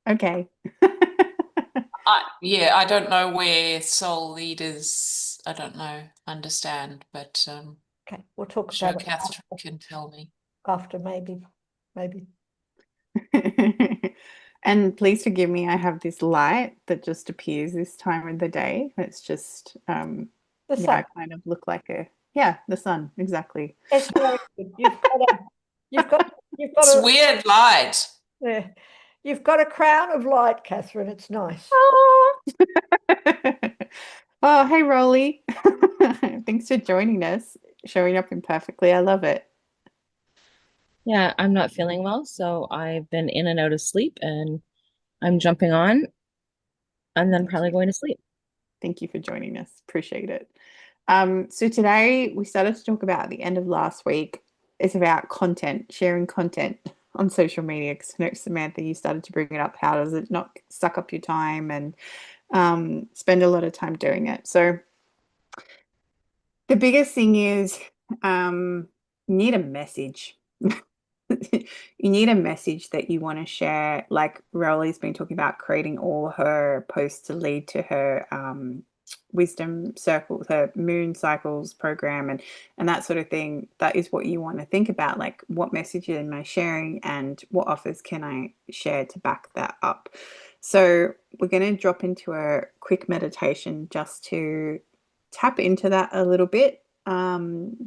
Okay. I don't know where soul leaders, I don't know, understand, but Okay, we'll talk sure about it Catherine can tell me. after maybe. And please forgive me, I have this light that just appears this time of the day. It's just The yeah, I sun. kind of look like yeah, the sun, exactly. It's very good. You've got It's a weird light. yeah, you've got a crown of light, Catherine. It's nice. Oh, oh hey Rolly. Thanks for joining us, showing up imperfectly. I love it. Yeah, I'm not feeling well, so I've been in and out of sleep and I'm jumping on and then Thank probably you. going to sleep. Thank you for joining us. Appreciate it. So today we started to talk about at the end of last week. It's about content, sharing content on social media. Because I know, Samantha, you started to bring it up. How does it not suck up your time and spend a lot of time doing it? So the biggest thing is you need a message. You need a message that you want to share. Like Rowley's been talking about creating all her posts to lead to her wisdom circles, her moon cycles program, and that sort of thing. That is what you want to think about. Like, what message am I sharing, and what offers can I share to back that up? So we're going to drop into a quick meditation just to tap into that a little bit,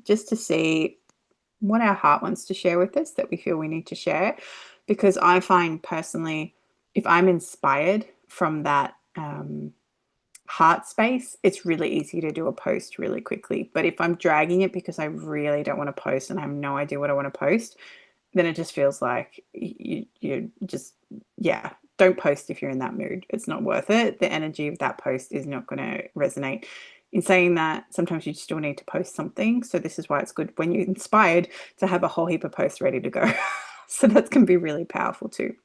just to see what our heart wants to share with us that we feel we need to share. Because I find personally, if I'm inspired from that heart space, it's really easy to do a post really quickly. But if I'm dragging it because I really don't want to post and I have no idea what I want to post, then it just feels like you just, yeah, don't post if you're in that mood. It's not worth it. The energy of that post is not going to resonate. In saying that, sometimes you still need to post something. So this is why it's good when you're inspired to have a whole heap of posts ready to go. So that can be really powerful too.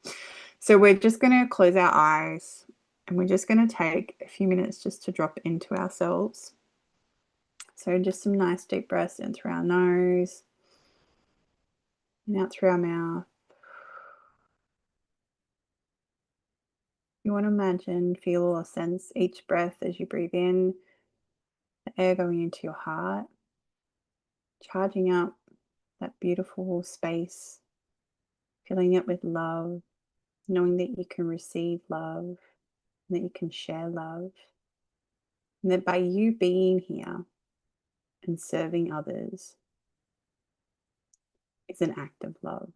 So we're just going to close our eyes and we're just going to take a few minutes just to drop into ourselves. So just some nice deep breaths in through our nose and out through our mouth. You want to imagine, feel, or sense each breath as you breathe in, the air going into your heart, charging up that beautiful space, filling it with love, knowing that you can receive love, and that you can share love, and that by you being here and serving others is an act of love.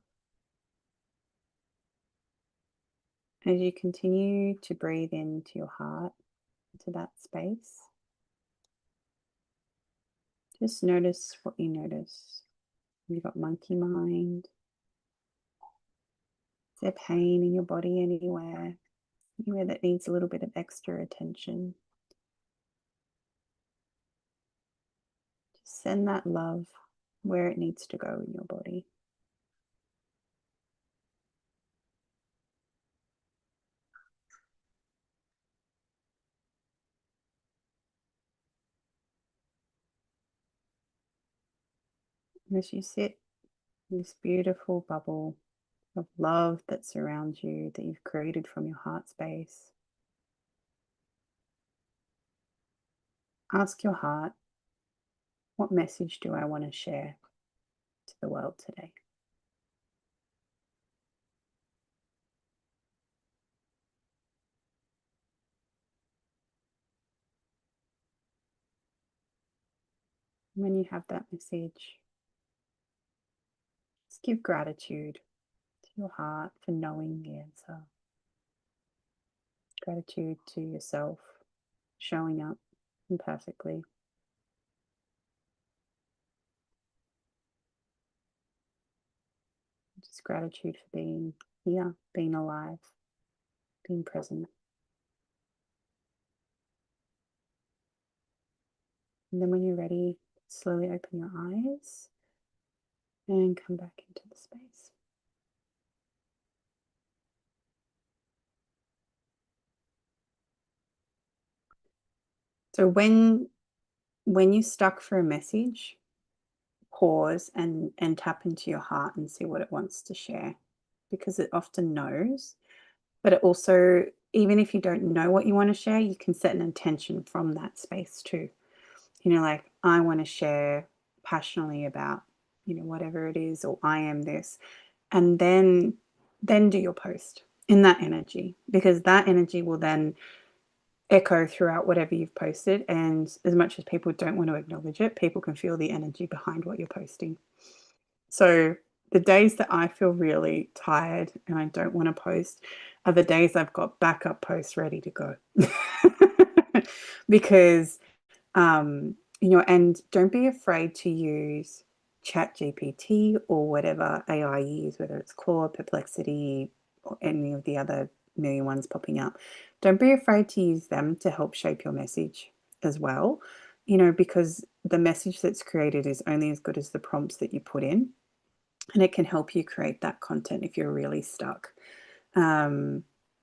As you continue to breathe into your heart, into that space, just notice what you notice. You've got monkey mind. Is there pain in your body anywhere? Anywhere that needs a little bit of extra attention? Just send that love where it needs to go in your body. As you sit in this beautiful bubble of love that surrounds you, that you've created from your heart space, ask your heart, what message do I want to share to the world today? When you have that message, just give gratitude to your heart for knowing the answer. Gratitude to yourself, showing up imperfectly. Just gratitude for being here, being alive, being present. And then when you're ready, slowly open your eyes and come back into the space. So when you're stuck for a message, pause and tap into your heart and see what it wants to share, because it often knows. but it also, even if you don't know what you want to share, you can set an intention from that space too. Like, I want to share passionately about, whatever it is, or I am this, and then do your post in that energy, because that energy will then echo throughout whatever you've posted. And as much as people don't want to acknowledge it, people can feel the energy behind what you're posting. So the days that I feel really tired and I don't want to post are the days I've got backup posts ready to go. Because and don't be afraid to use Chat GPT or whatever AI you use, whether it's Claude, Perplexity, or any of the other million ones popping up. Don't be afraid to use them to help shape your message as well, because the message that's created is only as good as the prompts that you put in, and it can help you create that content if you're really stuck.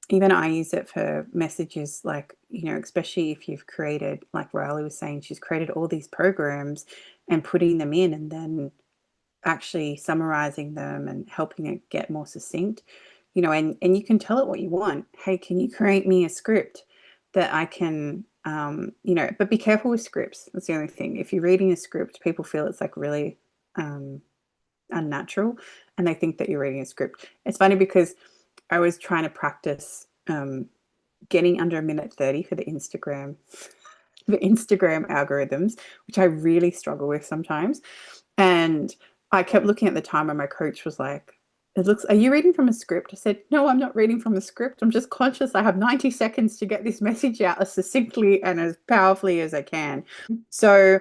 Even I use it for messages, like, especially if you've created, like Riley was saying, she's created all these programs and putting them in and then actually summarizing them and helping it get more succinct, and you can tell it what you want. Hey, can you create me a script that I can, but be careful with scripts. That's the only thing. If you're reading a script, people feel it's like really unnatural, and they think that you're reading a script. It's funny because I was trying to practice getting under 1:30 for the Instagram algorithms, which I really struggle with sometimes. And I kept looking at the time, and my coach was like, are you reading from a script? I said, no, I'm not reading from a script. I'm just conscious I have 90 seconds to get this message out as succinctly and as powerfully as I can. So,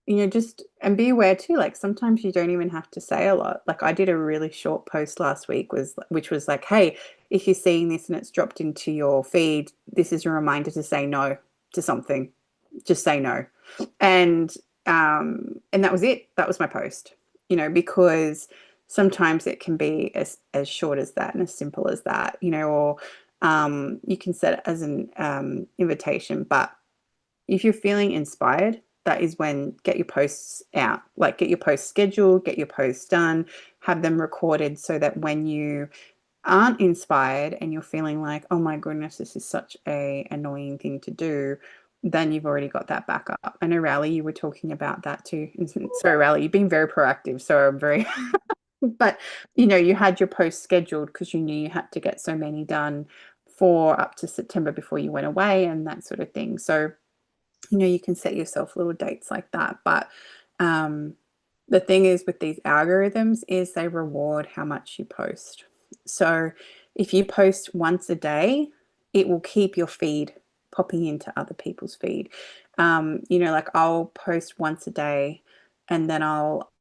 just, and be aware too, like sometimes you don't even have to say a lot. Like, I did a really short post last week, which was like, hey, if you're seeing this and it's dropped into your feed, this is a reminder to say no to something. Just say no. And that was it. That was my post, because sometimes it can be as short as that and as simple as that, or you can set it as an invitation. But if you're feeling inspired, that is when get your posts out, like get your posts scheduled, get your posts done, have them recorded, so that when you aren't inspired and you're feeling like, oh my goodness, this is such a annoying thing to do, then you've already got that backup. I know, Rally, you were talking about that too. Sorry, Rally, you've been very proactive, so I'm very but you had your post scheduled because you knew you had to get so many done for up to September before you went away and that sort of thing. So you can set yourself little dates like that. But the thing is with these algorithms is they reward how much you post. So if you post once a day, it will keep your feed popping into other people's feed. Like I'll post once a day, and then I'll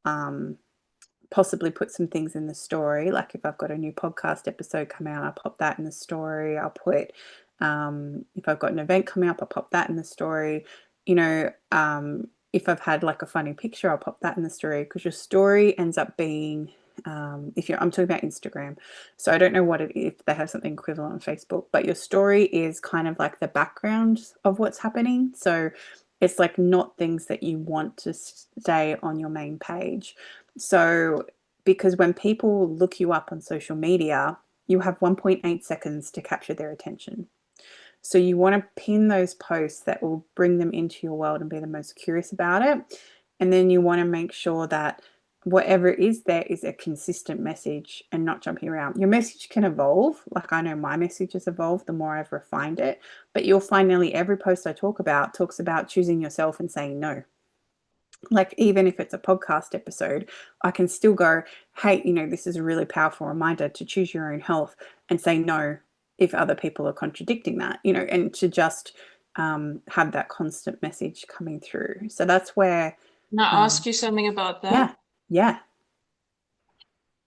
possibly put some things in the story. Like if I've got a new podcast episode come out, I'll pop that in the story. I'll put, if I've got an event coming up, I'll pop that in the story. If I've had like a funny picture, I'll pop that in the story, because your story ends up being, I'm talking about Instagram. So I don't know if they have something equivalent on Facebook, but your story is kind of like the background of what's happening. So it's like not things that you want to stay on your main page. So, because when people look you up on social media, you have 1.8 seconds to capture their attention. So you want to pin those posts that will bring them into your world and be the most curious about it. And then you want to make sure that whatever is there is a consistent message and not jumping around. Your message can evolve. Like I know my message has evolved the more I've refined it, but you'll find nearly every post I talk about talks about choosing yourself and saying no. Like even if it's a podcast episode, I can still go, hey, this is a really powerful reminder to choose your own health, and say no if other people are contradicting that, and to just have that constant message coming through. So that's where. Can I ask you something about that? Yeah.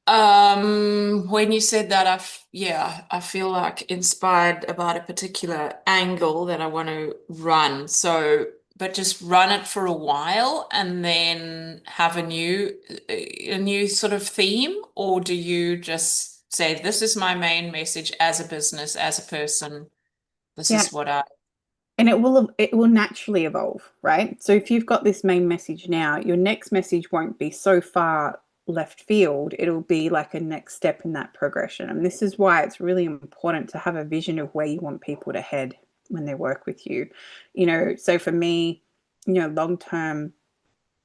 When you said that, I feel like inspired about a particular angle that I want to run. So, but just run it for a while and then have a new sort of theme, or do you just say, this is my main message as a business, as a person, this Yeah. is what I. And it will naturally evolve, right? So if you've got this main message now, your next message won't be so far left field, it'll be like a next step in that progression. And this is why it's really important to have a vision of where you want people to head when they work with you. So for me, long term,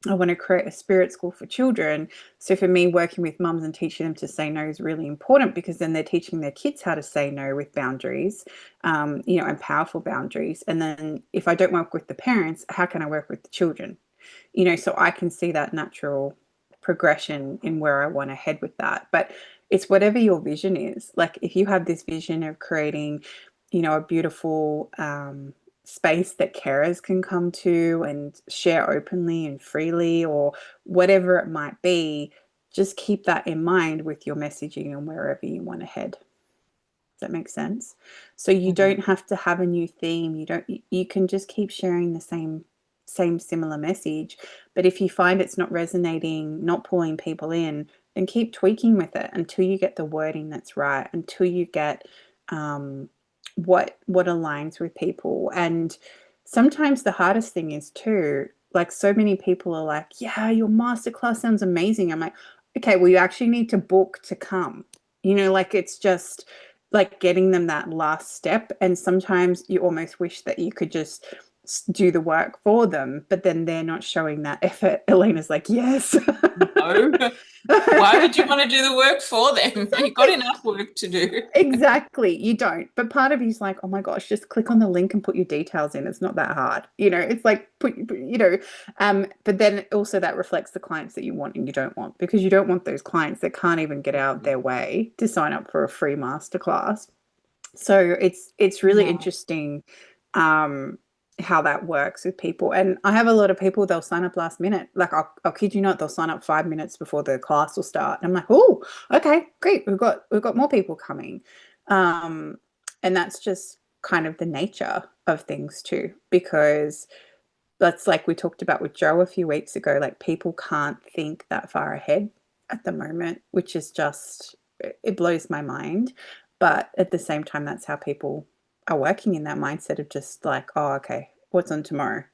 I want to create a spirit school for children. So for me, working with mums and teaching them to say no is really important, because then they're teaching their kids how to say no with boundaries, and powerful boundaries. And then if I don't work with the parents, how can I work with the children? So I can see that natural progression in where I want to head with that. But it's whatever your vision is. Like if you have this vision of creating, a beautiful space that carers can come to and share openly and freely, or whatever it might be, just keep that in mind with your messaging and wherever you want to head. Does that make sense? So you don't have to have a new theme. You can just keep sharing the same similar message. But if you find it's not resonating, not pulling people in, then keep tweaking with it until you get the wording that's right, until you get what aligns with people. And sometimes the hardest thing is too, like so many people are like, yeah, your masterclass sounds amazing. I'm like, okay, well, you actually need to book to come. Like it's just like getting them that last step. And sometimes you almost wish that you could just do the work for them, but then they're not showing that effort. Elena's like, yes. No. Why would you want to do the work for them? You've got enough work to do. Exactly. You don't. But part of you's like, oh my gosh, just click on the link and put your details in. It's not that hard. It's like but then also that reflects the clients that you want and you don't want, because you don't want those clients that can't even get out their way to sign up for a free masterclass. So it's really interesting how that works with people. And I have a lot of people, they'll sign up last minute. Like I'll kid you not, they'll sign up 5 minutes before the class will start. And I'm like, oh, okay, great. We've got more people coming. And that's just kind of the nature of things too, because that's like we talked about with Joe a few weeks ago, like people can't think that far ahead at the moment, which is just, it blows my mind. But at the same time, that's how people are working, in that mindset of just like, oh, okay, what's on tomorrow?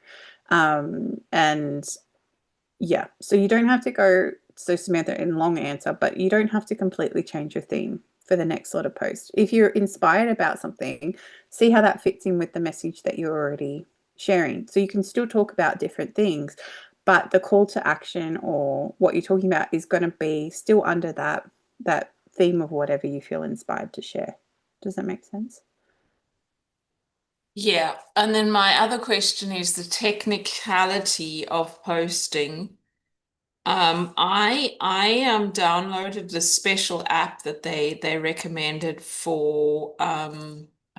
And yeah, so you don't have to go, so Samantha, in long answer, but you don't have to completely change your theme for the next sort of post. If you're inspired about something, see how that fits in with the message that you're already sharing. So you can still talk about different things, but the call to action or what you're talking about is going to be still under that theme of whatever you feel inspired to share. Does that make sense? Yeah. And then my other question is the technicality of posting. I downloaded the special app that they recommended for I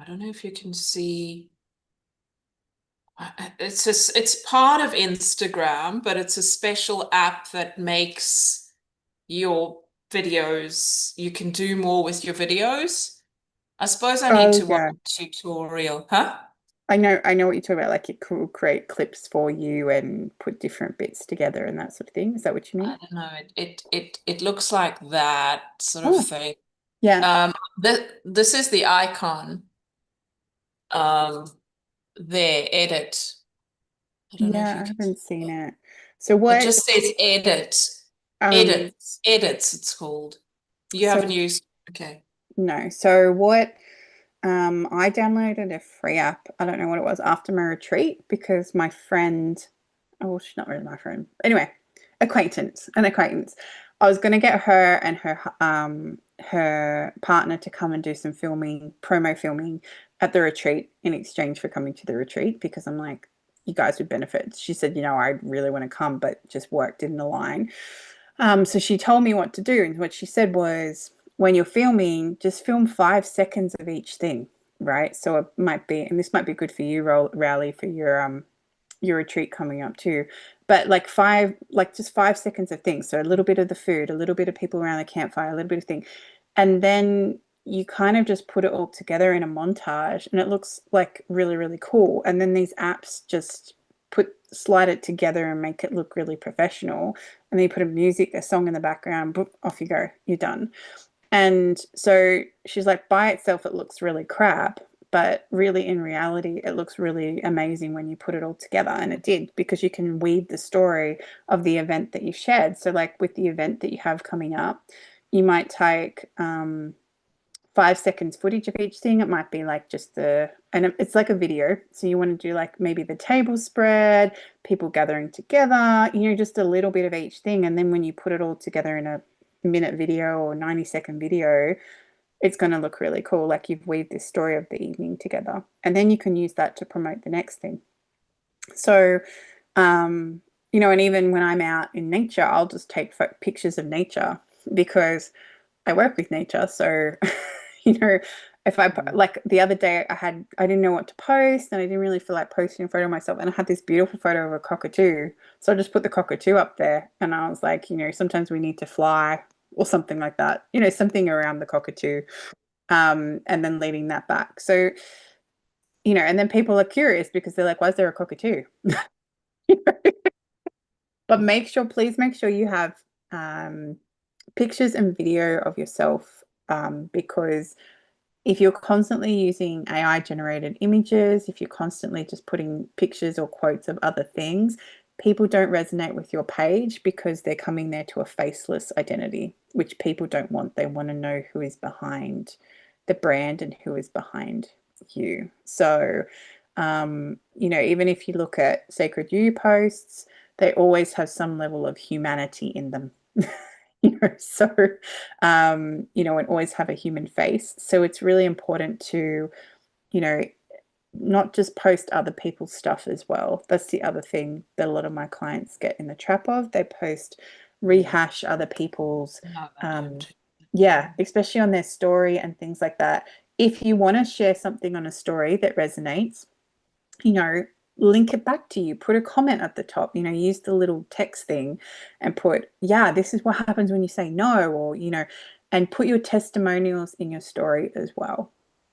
don't know if you can see. It's part of Instagram, but it's a special app that makes your videos, you can do more with your videos. I suppose I need Oh to watch yeah. a tutorial, huh? I know what you're talking about. Like it could create clips for you and put different bits together and that sort of thing. Is that what you mean? I don't know. It looks like that sort of Oh, thing. yeah. This is the icon. Um, there, edit. I don't know if Yeah, you I can. haven't seen it. So It what just says edit. um Edits, it's called. You so haven't used, okay. no. So what I downloaded a free app. I don't know what it was after my retreat, because my friend, oh, she's not really my friend. Anyway, an acquaintance. I was going to get her and her partner to come and do some filming, promo filming at the retreat in exchange for coming to the retreat, because I'm like, you guys would benefit. She said, I really want to come, but just work didn't align. So she told me what to do, and what she said was, when you're filming, just film 5 seconds of each thing, right? So it might be, and this might be good for you, Rowley, for your retreat coming up too. But just 5 seconds of things. So a little bit of the food, a little bit of people around the campfire, a little bit of thing, and then you kind of just put it all together in a montage, and it looks like really, really cool. And then these apps just slide it together and make it look really professional. And then you put a song in the background, boop, off you go, you're done. And so she's like, by itself, it looks really crap. but really in reality, it looks really amazing when you put it all together. And it did, because you can weave the story of the event that you've shared. So like with the event that you have coming up, you might take 5 seconds footage of each thing. It might be like just and it's like a video. So you want to do like maybe the table spread, people gathering together, just a little bit of each thing. And then when you put it all together in a minute video or 90-second video, it's going to look really cool. Like you've weaved this story of the evening together. And then you can use that to promote the next thing. So, and even when I'm out in nature, I'll just take pictures of nature because I work with nature. So, if like the other day I didn't know what to post and I didn't really feel like posting a photo of myself, and I had this beautiful photo of a cockatoo. So I just put the cockatoo up there, and I was like, sometimes we need to fly or something like that, something around the cockatoo, and then leading that back. So, and then people are curious because they're like, why is there a cockatoo? But please make sure you have pictures and video of yourself, because if you're constantly using AI generated images, if you're constantly just putting pictures or quotes of other things, people don't resonate with your page because they're coming there to a faceless identity, which people don't want. They want to know who is behind the brand and who is behind you. So, even if you look at Sacred You posts, they always have some level of humanity in them. So, and always have a human face. So it's really important to, not just post other people's stuff as well. That's the other thing that a lot of my clients get in the trap of. They rehash other people's, especially on their story and things like that. If you want to share something on a story that resonates, link it back to you, put a comment at the top, use the little text thing and put, this is what happens when you say no, or, and put your testimonials in your story as well.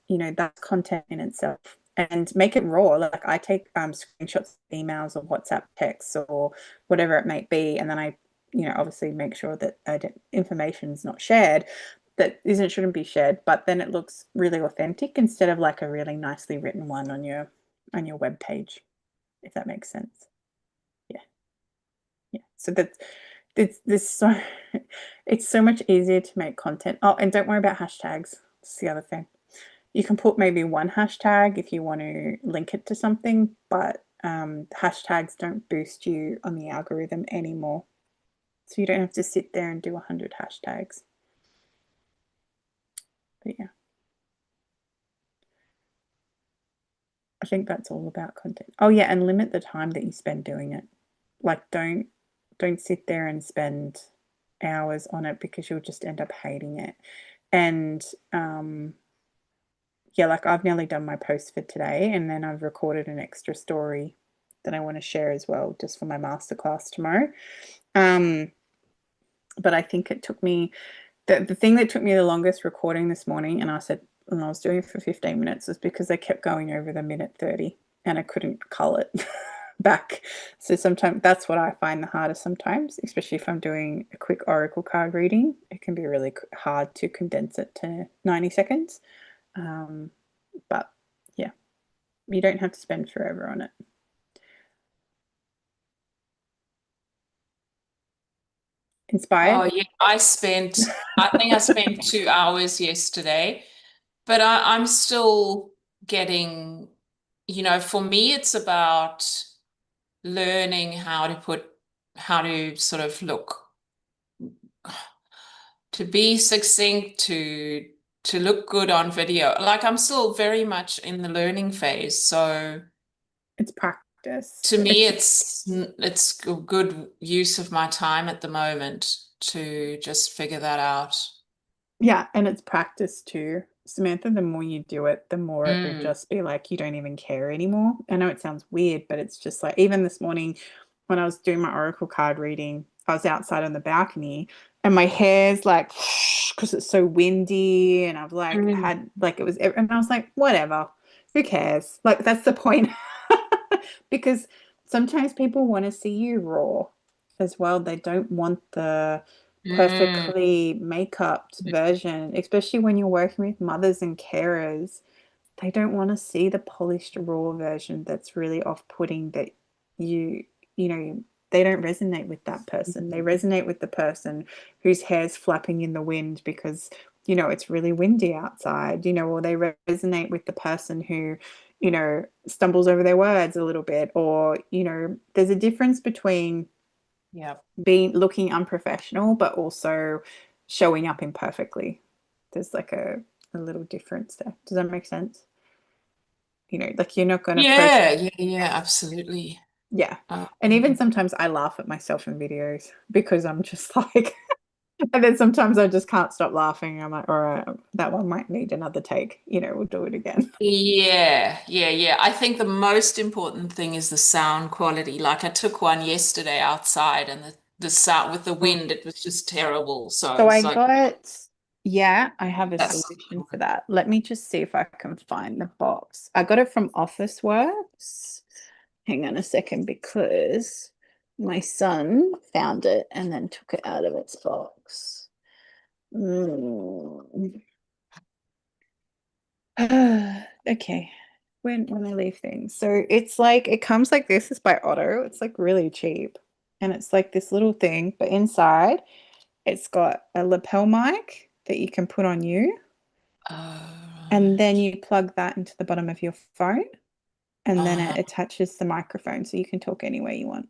That's content in itself, and make it raw. Like I take screenshots of emails or WhatsApp texts or whatever it may be. And then I, obviously make sure that information is not shared that shouldn't be shared, but then it looks really authentic instead of like a really nicely written one on your web page, if that makes sense. So so it's so much easier to make content. Oh, and don't worry about hashtags. That's the other thing. You can put maybe one hashtag if you want to link it to something, but hashtags don't boost you on the algorithm anymore. So you don't have to sit there and do 100 hashtags. But yeah, I think that's all about content. Oh yeah, and limit the time that you spend doing it. Like don't sit there and spend hours on it because you'll just end up hating it. And like I've nearly done my post for today, and then I've recorded an extra story that I want to share as well, just for my masterclass tomorrow. But I think it took me, the thing that took me the longest recording this morning, and I was doing it for 15 minutes, was because I kept going over the minute 30 and I couldn't cull it back. So sometimes that's what I find the hardest sometimes, especially if I'm doing a quick oracle card reading. It can be really hard to condense it to 90 seconds. But yeah, you don't have to spend forever on it. Inspired? Oh yeah, I think I spent 2 hours yesterday, but I'm still getting, for me, it's about learning how to sort of to be succinct, to look good on video. Like I'm still very much in the learning phase. So it's practice. To me, it's a good use of my time at the moment to just figure that out. Yeah, and it's practice too. Samantha, the more you do it, the more it will just be like you don't even care anymore. I know it sounds weird, but it's just like, even this morning when I was doing my oracle card reading, I was outside on the balcony and my hair's like, because it's so windy, and I've like had like it was, and I was like, whatever, who cares? Like that's the point. Because sometimes people want to see you raw as well. They don't want the perfectly make-upped version, especially when you're working with mothers and carers. they don't want to see the polished raw version that's really off-putting, that you know, they don't resonate with that person. They resonate with the person whose hair's flapping in the wind because, it's really windy outside, or they resonate with the person who, stumbles over their words a little bit, or, there's a difference between Yeah. being looking unprofessional but also showing up imperfectly. There's like a little difference there. Does that make sense? Like you're not going to post. Yeah, absolutely. Yeah. And even sometimes I laugh at myself in videos because I'm just like, and then sometimes I just can't stop laughing. I'm like, all right, that one might need another take. We'll do it again. Yeah. I think the most important thing is the sound quality. Like I took one yesterday outside and the sound with the wind, it was just terrible. So So I it's like I have a that's solution for that. Let me just see if I can find the box. I got it from Officeworks. Hang on a second, because my son found it and then took it out of its box. Okay. When I leave things. So it's like it comes like this. It's by Otto. It's like really cheap. And it's like this little thing, but inside it's got a lapel mic that you can put on you. And then you plug that into the bottom of your phone, and then it attaches the microphone so you can talk anywhere you want.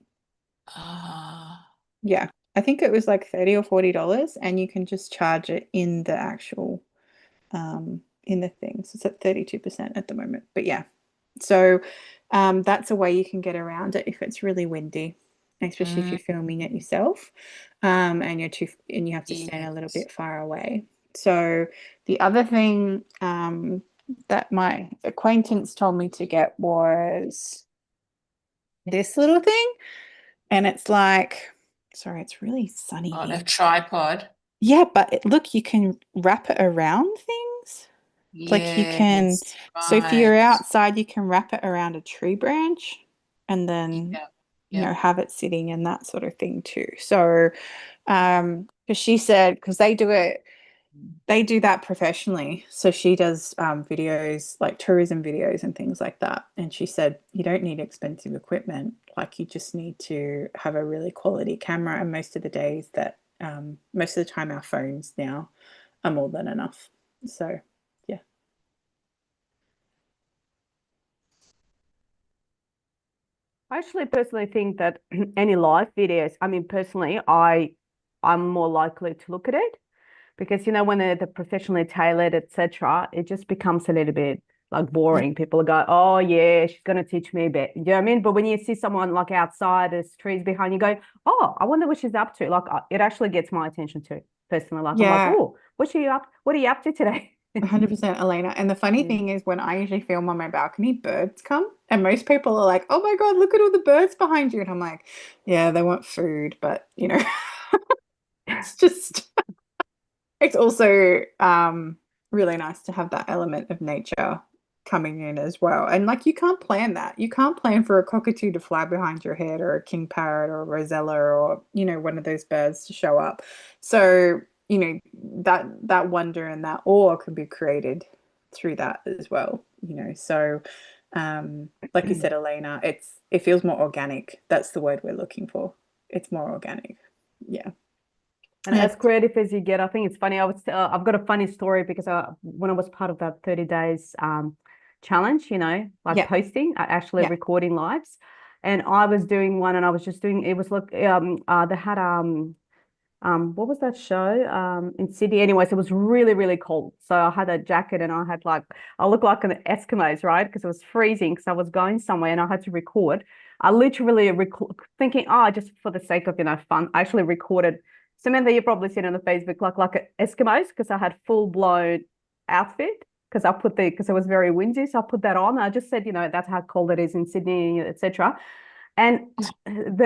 Yeah. I think it was like $30 or $40, and you can just charge it in the actual in the thing. So it's at 32% at the moment. But yeah. So that's a way you can get around it if it's really windy, especially if you're filming it yourself, and you have to stand a little bit far away. So the other thing that my acquaintance told me to get was this little thing, and it's like, sorry, it's really sunny on here. a tripod. Yeah, but look, you can wrap it around things. Like you can, so if you're Right. outside, you can wrap it around a tree branch and then, Yeah. have it sitting and that sort of thing too. So, because she said, because they do that professionally. So she does videos, like tourism videos and things like that. And she said, you don't need expensive equipment. Like you just need to have a really quality camera. And most of the time, our phones now are more than enough. So, yeah. I actually personally think that any live videos, I mean, personally, I'm more likely to look at it because when they're professionally tailored, etc., it just becomes a little bit like boring. People go, "Oh yeah, she's gonna teach me a bit." You know what I mean? But when you see someone like outside, there's trees behind you, go, "Oh, I wonder what she's up to." Like it actually gets my attention too, personally. Like I'm like, Yeah. "Oh, what are you up? What are you up to today?" 100% Elena. And the funny thing is, when I usually film on my balcony, birds come, and most people are like, "Oh my God, look at all the birds behind you." And I'm like, "Yeah, they want food, but it's just, it's also really nice to have that element of nature coming in as well." And like, you can't plan that. You can't plan for a cockatoo to fly behind your head, or a king parrot, or a rosella, or one of those birds to show up. So that wonder and that awe can be created through that as well. So like you said, Elena, it feels more organic. That's the word we're looking for. It's more organic. Yeah. And as creative as you get, I think it's funny. I've got a funny story because when I was part of that 30 days challenge, like posting, actually recording lives, and I was doing one, and I was just doing. It was like they had what was that show in Sydney? Anyways, it was really, really cold. So I had a jacket and I looked like an Eskimos, right? Because it was freezing because I was going somewhere and I had to record. I literally thinking, oh, just for the sake of, fun, I actually recorded. Samantha, you probably seen it on the Facebook, like Eskimos, because I had full blown outfit because it was very windy. So I put that on. I just said, that's how cold it is in Sydney, etc. And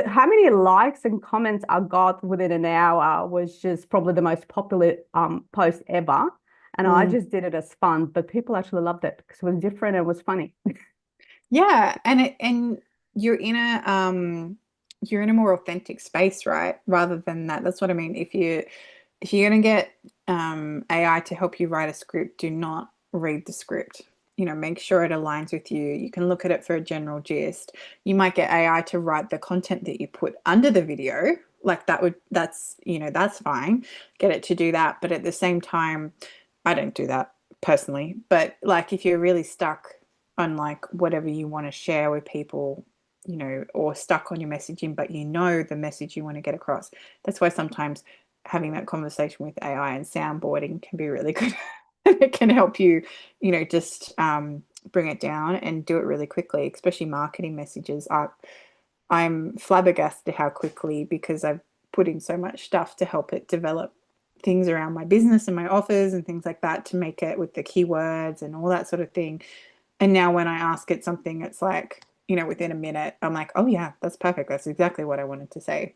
how many likes and comments I got within an hour was just probably the most popular post ever. And I just did it as fun, but people actually loved it because it was different and it was funny. Yeah, and you're in a more authentic space, right? Rather than that. That's what I mean. If you're gonna get AI to help you write a script, do not read the script. make sure it aligns with you. You can look at it for a general gist. You might get AI to write the content that you put under the video. Like that's fine. Get it to do that. But at the same time, I don't do that personally. But like if you're really stuck on like whatever you want to share with people, or stuck on your messaging, but the message you want to get across. That's why sometimes having that conversation with AI and soundboarding can be really good. It can help you, just bring it down and do it really quickly, especially marketing messages. I'm flabbergasted how quickly, because I've put in so much stuff to help it develop things around my business and my offers and things like that, to make it with the keywords and all that sort of thing. And now when I ask it something, it's like, within a minute, I'm like, oh yeah, that's perfect. That's exactly what I wanted to say,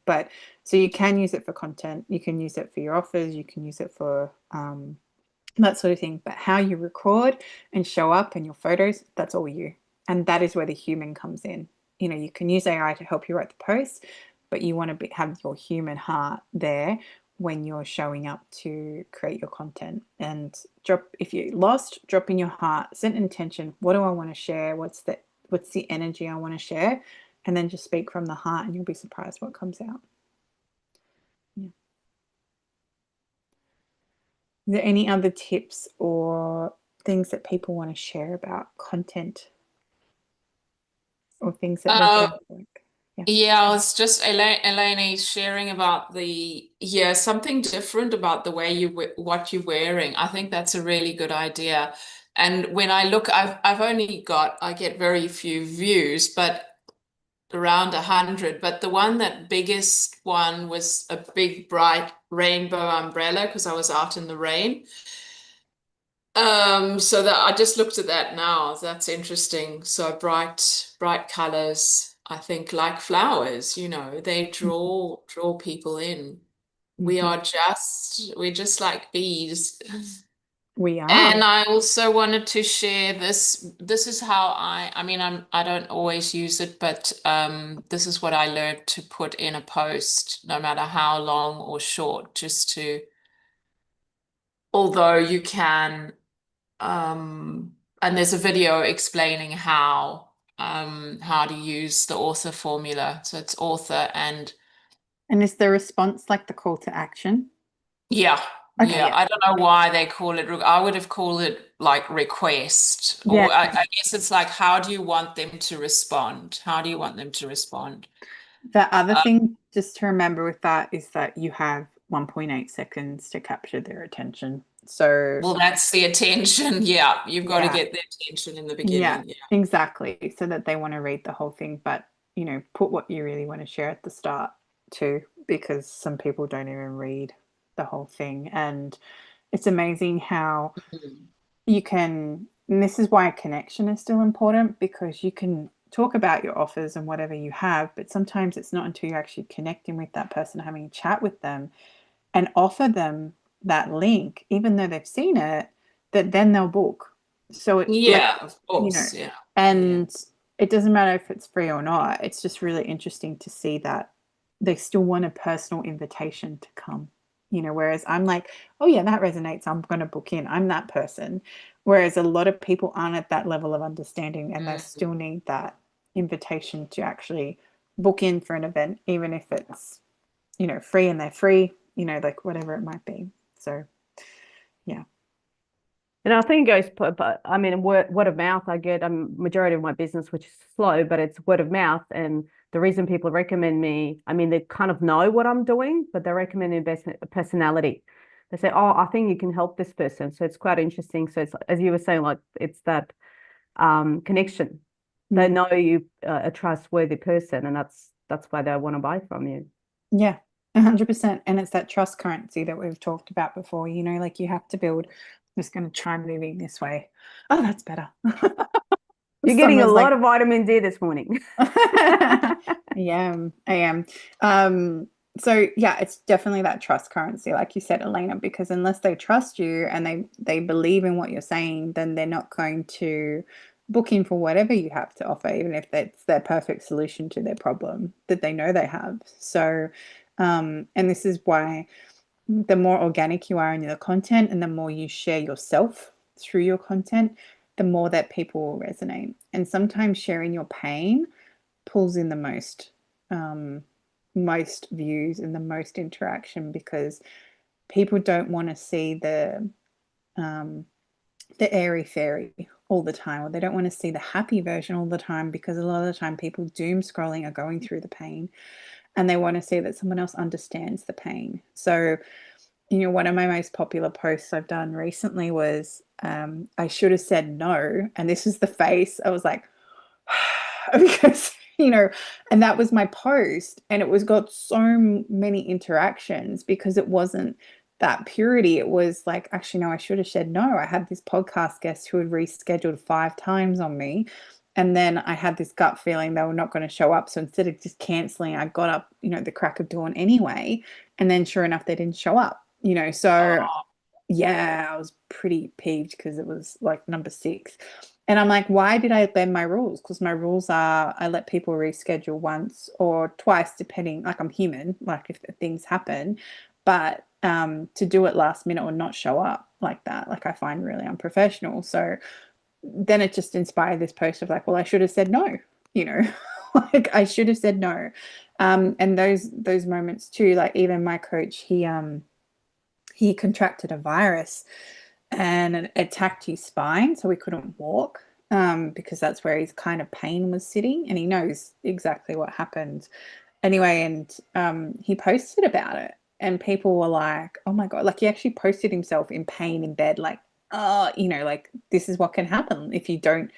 But so you can use it for content. You can use it for your offers. You can use it for that sort of thing. But how you record and show up and your photos, that's all you. And that is where the human comes in. You can use AI to help you write the post, but you want to have your human heart there when you're showing up to create your content. And if you're lost, drop in your heart, set an intention. What do I want to share? What's the energy I want to share? And then just speak from the heart, and you'll be surprised what comes out. Yeah. Is there any other tips or things that people want to share about content, or things that they think work? Yeah, I was just Eleni sharing about something different about the way what you're wearing. I think that's a really good idea. And when I look, I get very few views, but around 100. But the biggest one was a big bright rainbow umbrella, because I was out in the rain. So that I just looked at that now. That's interesting. So bright colors, I think, like flowers, they draw people in. We're just like bees. We are. And I also wanted to share this. This is how I don't always use it, but this is what I learned to put in a post, no matter how long or short, although you can. And there's a video explaining how to use the author formula. So it's author and is the response like the call to action? yeah. Okay, yeah. I don't know why they call it. I would have called it like request, or I guess it's like, how do you want them to respond? How do you want them to respond? The other thing just to remember with that is that you have 1.8 seconds to capture their attention. So, well, that's the attention. Yeah, you've got to get their attention in the beginning. Yeah, exactly. So that they want to read the whole thing, but put what you really want to share at the start too, because some people don't even read the whole thing. And it's amazing how you can, and this is why a connection is still important, because you can talk about your offers and whatever you have, but sometimes it's not until you're actually connecting with that person, having a chat with them, and offer them that link, even though they've seen it, that then they'll book. So it's of course, and it doesn't matter if it's free or not. It's just really interesting to see that they still want a personal invitation to come. Whereas I'm like, oh yeah, that resonates, I'm going to book in. I'm that person. Whereas a lot of people aren't at that level of understanding, and they still need that invitation to actually book in for an event, even if it's, free, and they're free, like whatever it might be. So, yeah. And I think it goes, but I mean, word of mouth, I get a majority of my business, which is slow, but it's word of mouth. And the reason people recommend me, I mean, they kind of know what I'm doing, but they recommend me based on personality. They say, oh, I think you can help this person. So it's quite interesting. So it's, as you were saying, like it's that connection. They know you a trustworthy person, and that's why they want to buy from you. Yeah, 100%. And it's that trust currency that we've talked about before, like you have to build. I'm just going to try moving this way. Oh, that's better. You're getting a lot of vitamin D this morning. Yeah, I am. So yeah, it's definitely that trust currency, like you said, Elena, because unless they trust you and they believe in what you're saying, then they're not going to book in for whatever you have to offer, even if that's their perfect solution to their problem that they know they have. So, and this is why the more organic you are in your content and the more you share yourself through your content, the more that people will resonate. And sometimes sharing your pain pulls in the most views and the most interaction, because people don't want to see the airy fairy all the time, or they don't want to see the happy version all the time, because a lot of the time people doom scrolling are going through the pain and they want to see that someone else understands the pain. So, one of my most popular posts I've done recently was, I should have said no. And this is the face. I was like, because, and that was my post. And it was got so many interactions because it wasn't that purity. It was like, actually, no, I should have said no. I had this podcast guest who had rescheduled 5 times on me. And then I had this gut feeling they were not going to show up. So instead of just canceling, I got up, the crack of dawn anyway. And then sure enough, they didn't show up, so yeah, I was pretty peeved because it was like number 6. And I'm like, why did I bend my rules? Because my rules are I let people reschedule once or twice, depending, like I'm human, like if things happen. But to do it last minute or not show up like that, like I find really unprofessional. So then it just inspired this post of like, well, I should have said no, like I should have said no. And those moments too, like even my coach, he contracted a virus and it attacked his spine, so he couldn't walk, because that's where his kind of pain was sitting, and he knows exactly what happened. Anyway, and he posted about it, and people were like, oh my God, like he actually posted himself in pain in bed, like, oh, like this is what can happen if you don't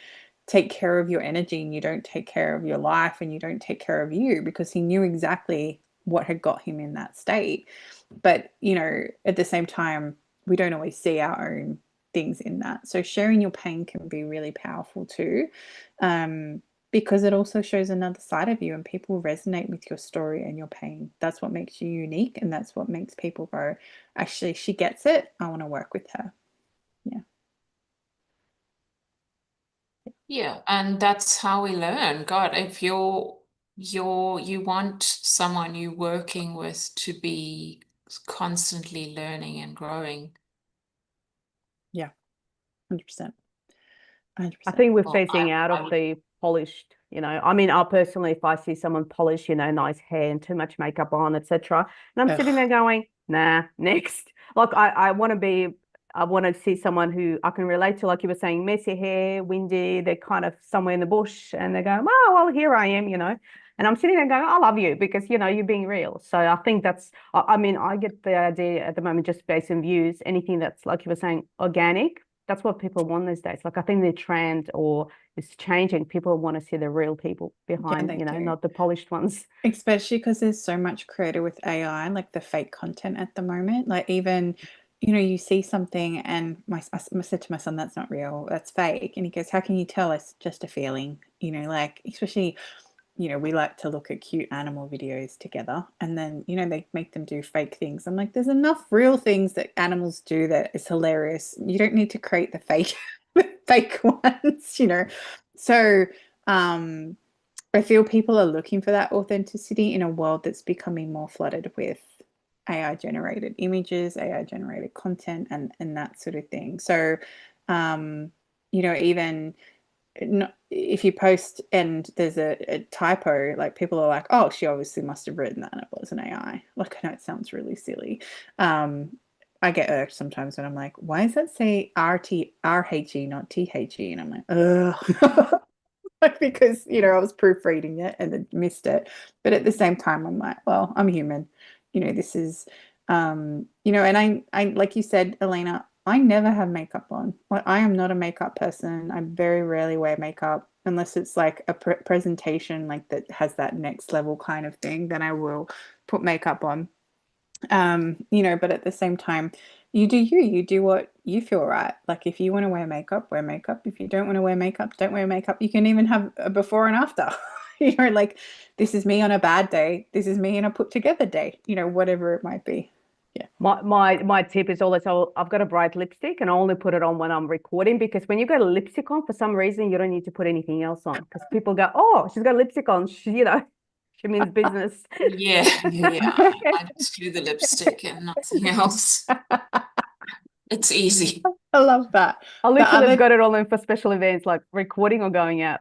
take care of your energy and you don't take care of your life and you don't take care of you, because he knew exactly what had got him in that state. But, at the same time, we don't always see our own things in that. So sharing your pain can be really powerful too, because it also shows another side of you, and people resonate with your story and your pain. That's what makes you unique, and that's what makes people go, actually, she gets it. I want to work with her. Yeah. Yeah, and that's how we learn. God, if you want someone you're working with to be constantly learning and growing. Yeah, 100%. 100%. I think we're Well, phasing out I of would, the polished, I mean, I personally, if I see someone polish, nice hair and too much makeup on, etc., and I'm sitting there going, nah, next. Like I want to see someone who I can relate to, like you were saying, messy hair, windy, they're kind of somewhere in the bush and they're going, oh, well, here I am, and I'm sitting there going, I love you because, you're being real. So I think that's, I mean, I get the idea at the moment, just based on views, anything that's, like you were saying, organic, that's what people want these days. Like I think the trend or it's changing. People want to see the real people behind, not the polished ones. Especially because there's so much created with AI, like the fake content at the moment. Like even, you see something and I said to my son, that's not real, that's fake. And he goes, how can you tell? It's just a feeling, like especially, we like to look at cute animal videos together, and then, they make them do fake things. I'm like, there's enough real things that animals do that is hilarious. You don't need to create the fake fake ones, So I feel people are looking for that authenticity in a world that's becoming more flooded with AI generated images, AI generated content, and that sort of thing. So even if you post and there's a typo, like people are like, oh, she obviously must have written that and it was an AI. Like, I know it sounds really silly. I get irked sometimes when I'm like, why does that say RHE, not THE? And I'm like, ugh. Because, I was proofreading it and then missed it. But at the same time, I'm like, well, I'm human. This is, and I, like you said, Elena, I never have makeup on. Like, I am not a makeup person. I very rarely wear makeup unless it's like a presentation like that has that next level kind of thing. Then I will put makeup on. But at the same time, you do what you feel right. Like if you want to wear makeup, wear makeup. If you don't want to wear makeup, don't wear makeup. You can even have a before and after. Like this is me on a bad day. This is me on a put together day. Whatever it might be. Yeah. My tip is always, I've got a bright lipstick and I only put it on when I'm recording, because when you got a lipstick on, for some reason you don't need to put anything else on, because people go, oh, she's got lipstick on. She means business. Yeah. I just do the lipstick and nothing else. It's easy. I love that. I The literally have other got it all in for special events like recording or going out.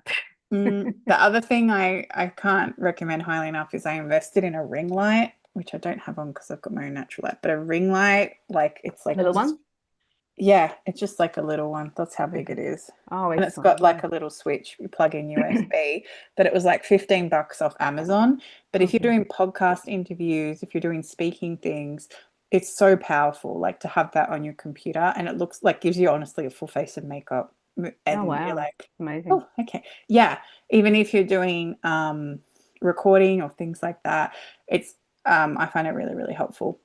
the other thing I can't recommend highly enough is I invested in a ring light, which I don't have on because I've got my own natural light, but a ring light, like it's like Little just one? yeah, it's just like a little one. That's how big it Okay. is. Oh, And it's got excellent. like a little switch you plug in USB, but it was like $15 off Amazon. But if you're Okay. doing podcast interviews, if you're doing speaking things, it's so powerful, like to have that on your computer, and it looks like gives you honestly a full face of makeup. Oh, And you're wow. like, Amazing. oh, okay. Yeah. Even if you're doing recording or things like that, it's I find it really, really helpful.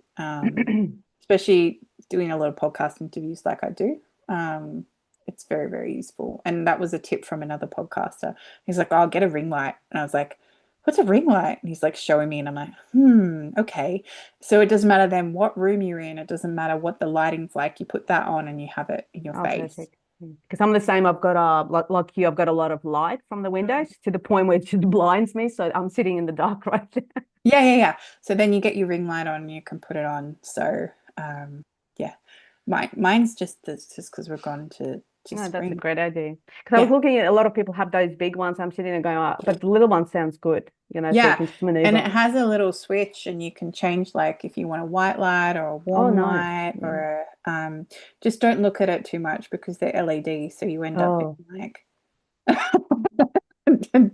Especially doing a lot of podcast interviews like I do. It's very, very useful. And that was a tip from another podcaster. He's like, oh, I'll get a ring light. And I was like, what's a ring light? And he's like showing me, and I'm like, okay. So it doesn't matter then what room you're in. It doesn't matter what the lighting's like. You put that on and you have it in your Oh, face. perfect. Because I'm the same. I've got like you, I've got a lot of light from the windows to the point where it just blinds me. So I'm sitting in the dark right now. Yeah. So then you get your ring light on and you can put it on. So yeah. Mine's just because we're gone to No, that's a spring. great idea. Because I was Yeah. looking at a lot of people have those big ones. I'm sitting there going, oh, but the little one sounds good, so you Yeah. can just And maneuver. it has a little switch and you can change like if you want a white light or a Oh, warm nice. light or just don't look at it too much because they're LED, so you end up being Oh, like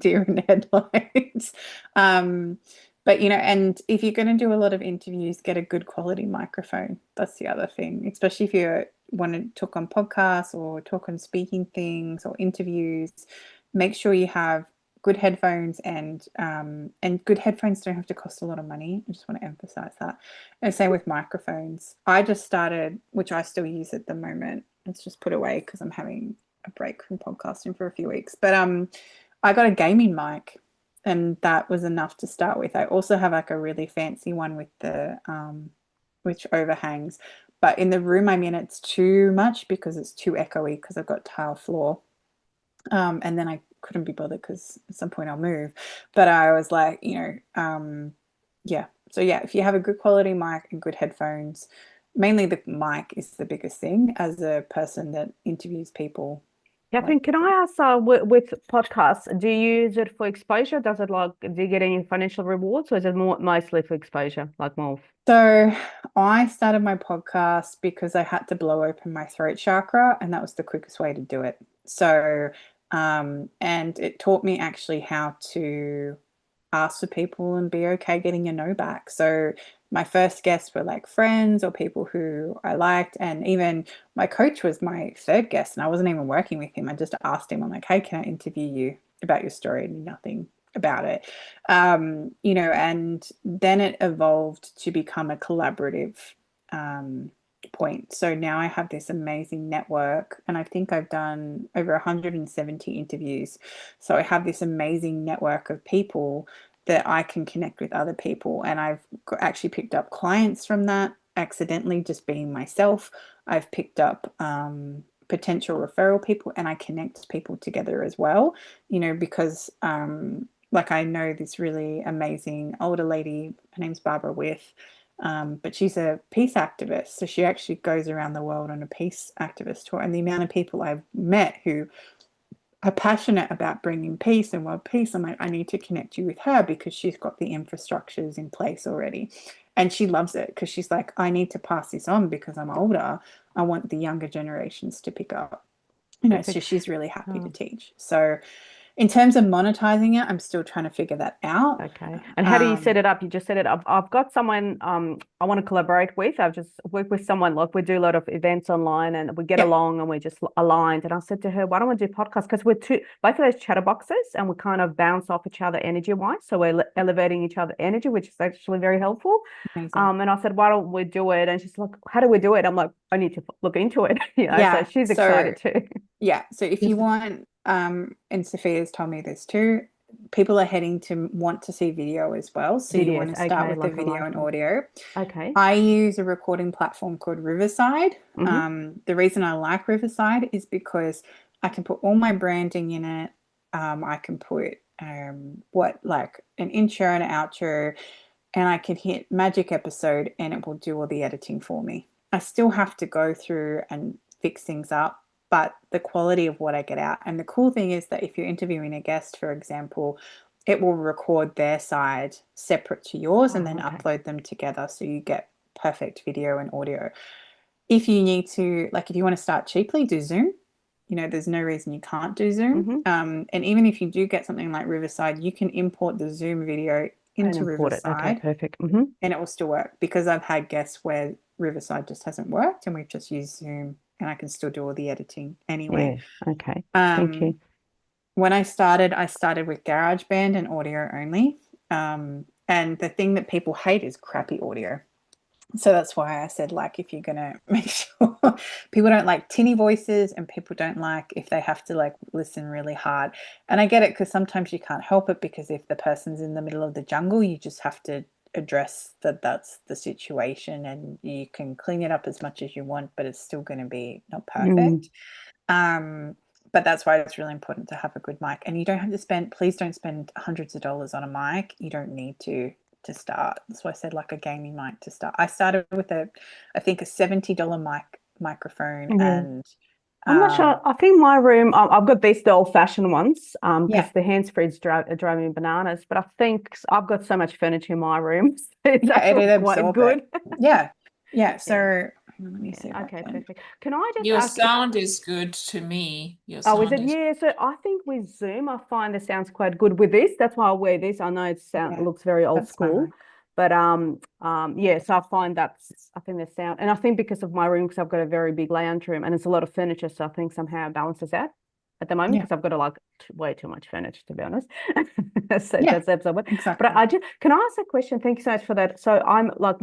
deer in headlights. But and if you're going to do a lot of interviews, get a good quality microphone. That's the other thing, especially if you want to talk on podcasts or talk on speaking things or interviews. Make sure you have good headphones, and good headphones don't have to cost a lot of money. I just want to emphasize that. And same with microphones. I just started, which I still use at the moment. It's just put away because I'm having a break from podcasting for a few weeks. But I got a gaming mic, and that was enough to start with. I also have like a really fancy one with the which overhangs, but in the room I'm in, it's too much because it's too echoey because I've got tile floor. And then I couldn't be bothered because at some point I'll move. But I was like, yeah. So yeah, if you have a good quality mic and good headphones, mainly the mic is the biggest thing as a person that interviews people. Catherine, Like, can I ask, with podcasts, do you use it for exposure? Does it do you get any financial rewards, or is it mostly for exposure, like more? so I started my podcast because I had to blow open my throat chakra, and that was the quickest way to do it. So, and it taught me actually how to ask for people and be okay getting a no back. So my first guests were like friends or people who I liked, and even my coach was my third guest, and I wasn't even working with him. I just asked him, I'm like, hey, can I interview you about your story? And nothing about it. And then it evolved to become a collaborative point. So now I have this amazing network, and I think I've done over 170 interviews. So I have this amazing network of people that I can connect with other people. And I've actually picked up clients from that accidentally, just being myself. I've picked up potential referral people, and I connect people together as well, because like I know this really amazing older lady, her name's Barbara With, but she's a peace activist. So she actually goes around the world on a peace activist tour. And the amount of people I've met who are passionate about bringing peace and world peace, I'm like, I need to connect you with her because she's got the infrastructures in place already. And she loves it because she's like, I need to pass this on because I'm older. I want the younger generations to pick up. So she's really happy to teach. So in terms of monetizing it, I'm still trying to figure that out. Okay. And how do you set it up? You just set it up. I've got someone I want to collaborate with. I've just worked with someone, like we do a lot of events online and we get along and we're just aligned. And I said to her, why don't we do podcasts? Because we're both of those chatterboxes and we kind of bounce off each other energy wise. So we're elevating each other energy, which is actually very helpful. Amazing. And I said, why don't we do it? And she's like, how do we do it? I'm like, I need to look into it. So she's excited too. Yeah. So if you want, and Sophia's told me this too, people are heading to want to see video as well. So you want to start with the video and audio. Okay. I use a recording platform called Riverside. The reason I like Riverside is because I can put all my branding in it. I can put like an intro and an outro, and I can hit magic episode and it will do all the editing for me. I still have to go through and fix things up, but the quality of what I get out. And the cool thing is that if you're interviewing a guest, for example, it will record their side separate to yours and then upload them together. So you get perfect video and audio. If you need to, like, if you want to start cheaply, do Zoom. There's no reason you can't do Zoom. And even if you do get something like Riverside, you can import the Zoom video into Riverside. Okay, perfect. And it will still work, because I've had guests where Riverside just hasn't worked and we've just used Zoom, and I can still do all the editing anyway. Yeah, okay. Thank you. When I started with GarageBand and audio only. And the thing that people hate is crappy audio. So that's why I said, like, if you're going to make sure people don't like tinny voices, and people don't like if they have to like listen really hard. And I get it, because sometimes you can't help it, because if the person's in the middle of the jungle, you just have to address that that's the situation, and you can clean it up as much as you want, but it's still going to be not perfect. But that's why it's really important to have a good mic. And you don't have to please don't spend hundreds of dollars on a mic. You don't need to start. That's why I said, like, a gaming mic to start. I started with I think a $70 microphone. And I'm not sure. I think my room, I've got these, the old-fashioned ones, because the hands-frees drive me bananas. But I think I've got so much furniture in my room. It's actually quite good. Yeah. So let me see. Okay, perfect. Can I just Your ask? sound is good to me. Your Oh, is sound it? Yeah. So I think with Zoom, I find the sound's quite good with this. That's why I wear this. I know it looks very old school, but yeah. So I find I think the sound, and I think because of my room, because I've got a very big lounge room and it's a lot of furniture, so I think somehow it balances out at the moment, because I've got way too much furniture, to be honest. So that's absolutely. Exactly. But can I ask a question? Thank you so much for that. So I'm like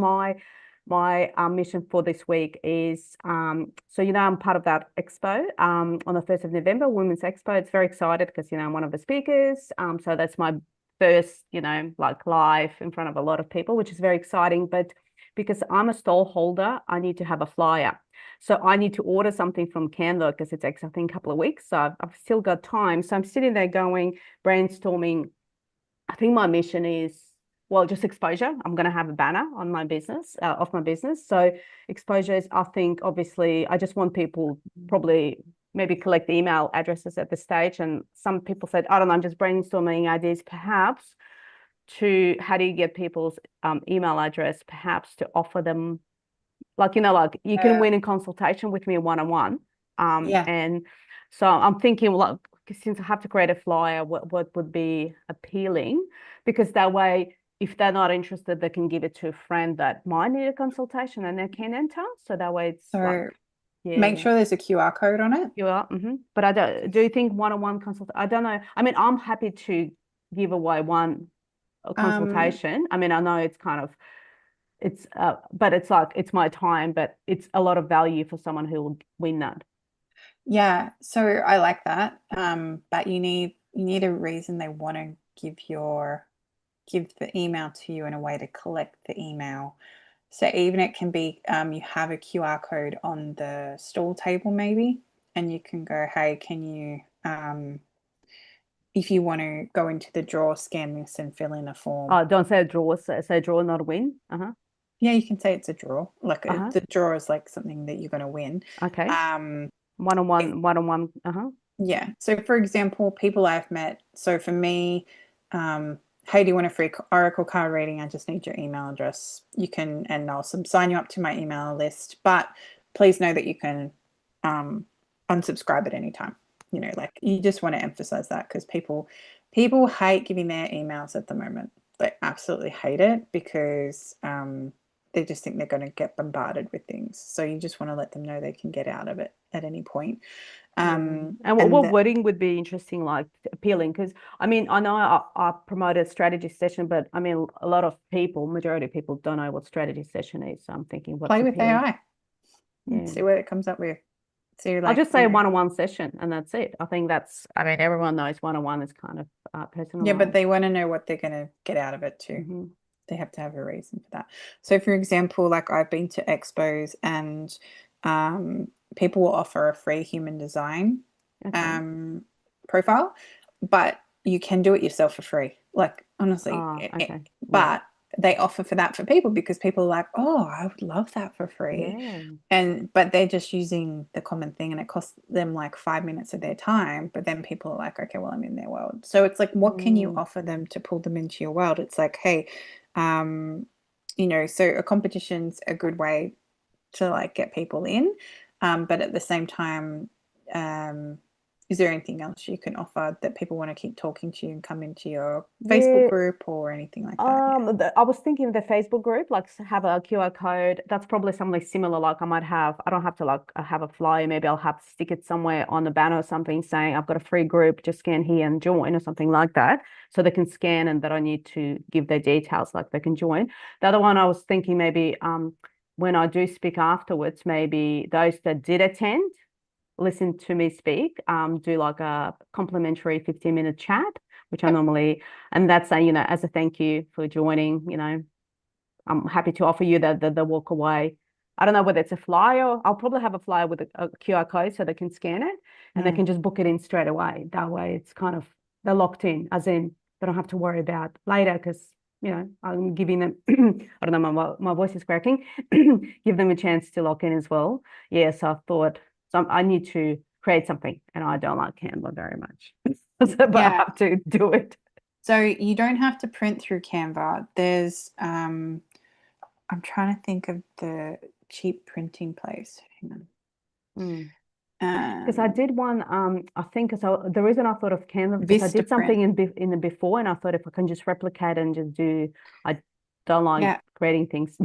my mission for this week is so I'm part of that expo on the 1st of November, Women's Expo. It's very excited because I'm one of the speakers. So that's my first like live in front of a lot of people, which is very exciting. But because I'm a stall holder, I need to have a flyer. So I need to order something from Canva, because it takes, I think, a couple of weeks. So I've still got time. So I'm sitting there brainstorming. I think my mission is, well, just exposure. I'm going to have a banner on my business, of my business. So exposure is, I think, obviously, I just want people probably maybe collect the email addresses at the stage. And some people said, I don't know, I'm just brainstorming ideas, perhaps, to how do you get people's email address, perhaps to offer them, like, like you can win a consultation with me one-on-one. And so I'm thinking, well, since I have to create a flyer, what would be appealing? Because that way, if they're not interested, they can give it to a friend that might need a consultation and they can enter. So that way it's make sure there's a QR code on it. But do you think one-on-one consult? I don't know. I mean, I'm happy to give away one consultation. I mean, I know it's kind of, but it's like, it's my time, but it's a lot of value for someone who will win that. Yeah. So I like that. But you need a reason they want to give the email to you, in a way to collect the email. So even it can be you have a QR code on the stall table maybe, and you can go, hey, can you if you want to go into the drawer, scan this and fill in a form. Oh, don't say draw, say draw, not a win. Yeah, you can say it's a draw. Like the draw is like something that you're going to win. Okay. One-on-one. Yeah. So for example, people I've met. So for me, hey, do you want a free Oracle card reading? I just need your email address. You can, and I'll sign you up to my email list. But please know that you can unsubscribe at any time. Like, you just want to emphasize that, because people hate giving their emails at the moment. They absolutely hate it, because they just think they're going to get bombarded with things. So you just want to let them know they can get out of it at any point. And what wording would be interesting, like appealing? Because I mean, I know I promoted strategy session, but I mean, a lot of people, majority of people, don't know what strategy session is. So I'm thinking, what's play with appealing? AI. See what it comes up with. So like, I'll just say one-on-one session, and that's it. I think that's, I mean, everyone knows one-on-one is kind of personal. Yeah, but they want to know what they're going to get out of it too. They have to have a reason for that. So for example, like, I've been to expos, and people will offer a free human design profile, but you can do it yourself for free. Like, honestly, but they offer for that for people because people are like, oh, I would love that for free. Yeah. But they're just using the common thing and it costs them like 5 minutes of their time. But then people are like, okay, well, I'm in their world. So it's like, what can you offer them to pull them into your world? It's like, hey, so a competition's a good way to like get people in. But at the same time, is there anything else you can offer that people want to keep talking to you and come into your Facebook group or anything like that? I was thinking the Facebook group, like have a QR code. That's probably something similar. Like I don't have to like have a flyer. Maybe I'll have to stick it somewhere on the banner or something saying I've got a free group, just scan here and join or something like that. So they can scan and they don't need to give their details, like they can join. The other one I was thinking maybe when I do speak afterwards, maybe those that did attend, listen to me speak, do like a complimentary 15-minute chat, which I normally, and that's as a thank you for joining, I'm happy to offer you the walk away. I don't know whether it's a flyer. I'll probably have a flyer with a QR code so they can scan it and they can just book it in straight away. That way it's kind of, they're locked in, as in they don't have to worry about later because I'm giving them, I don't know, my voice is cracking, give them a chance to lock in as well. Yeah, so I thought, I need to create something and I don't like Canva very much, but I have to do it. So you don't have to print through Canva. There's, I'm trying to think of the cheap printing place. Hang on. Because I did one, I think the reason I thought of Canva because I did something in the before and I thought if I can just replicate and just do, I don't like creating things.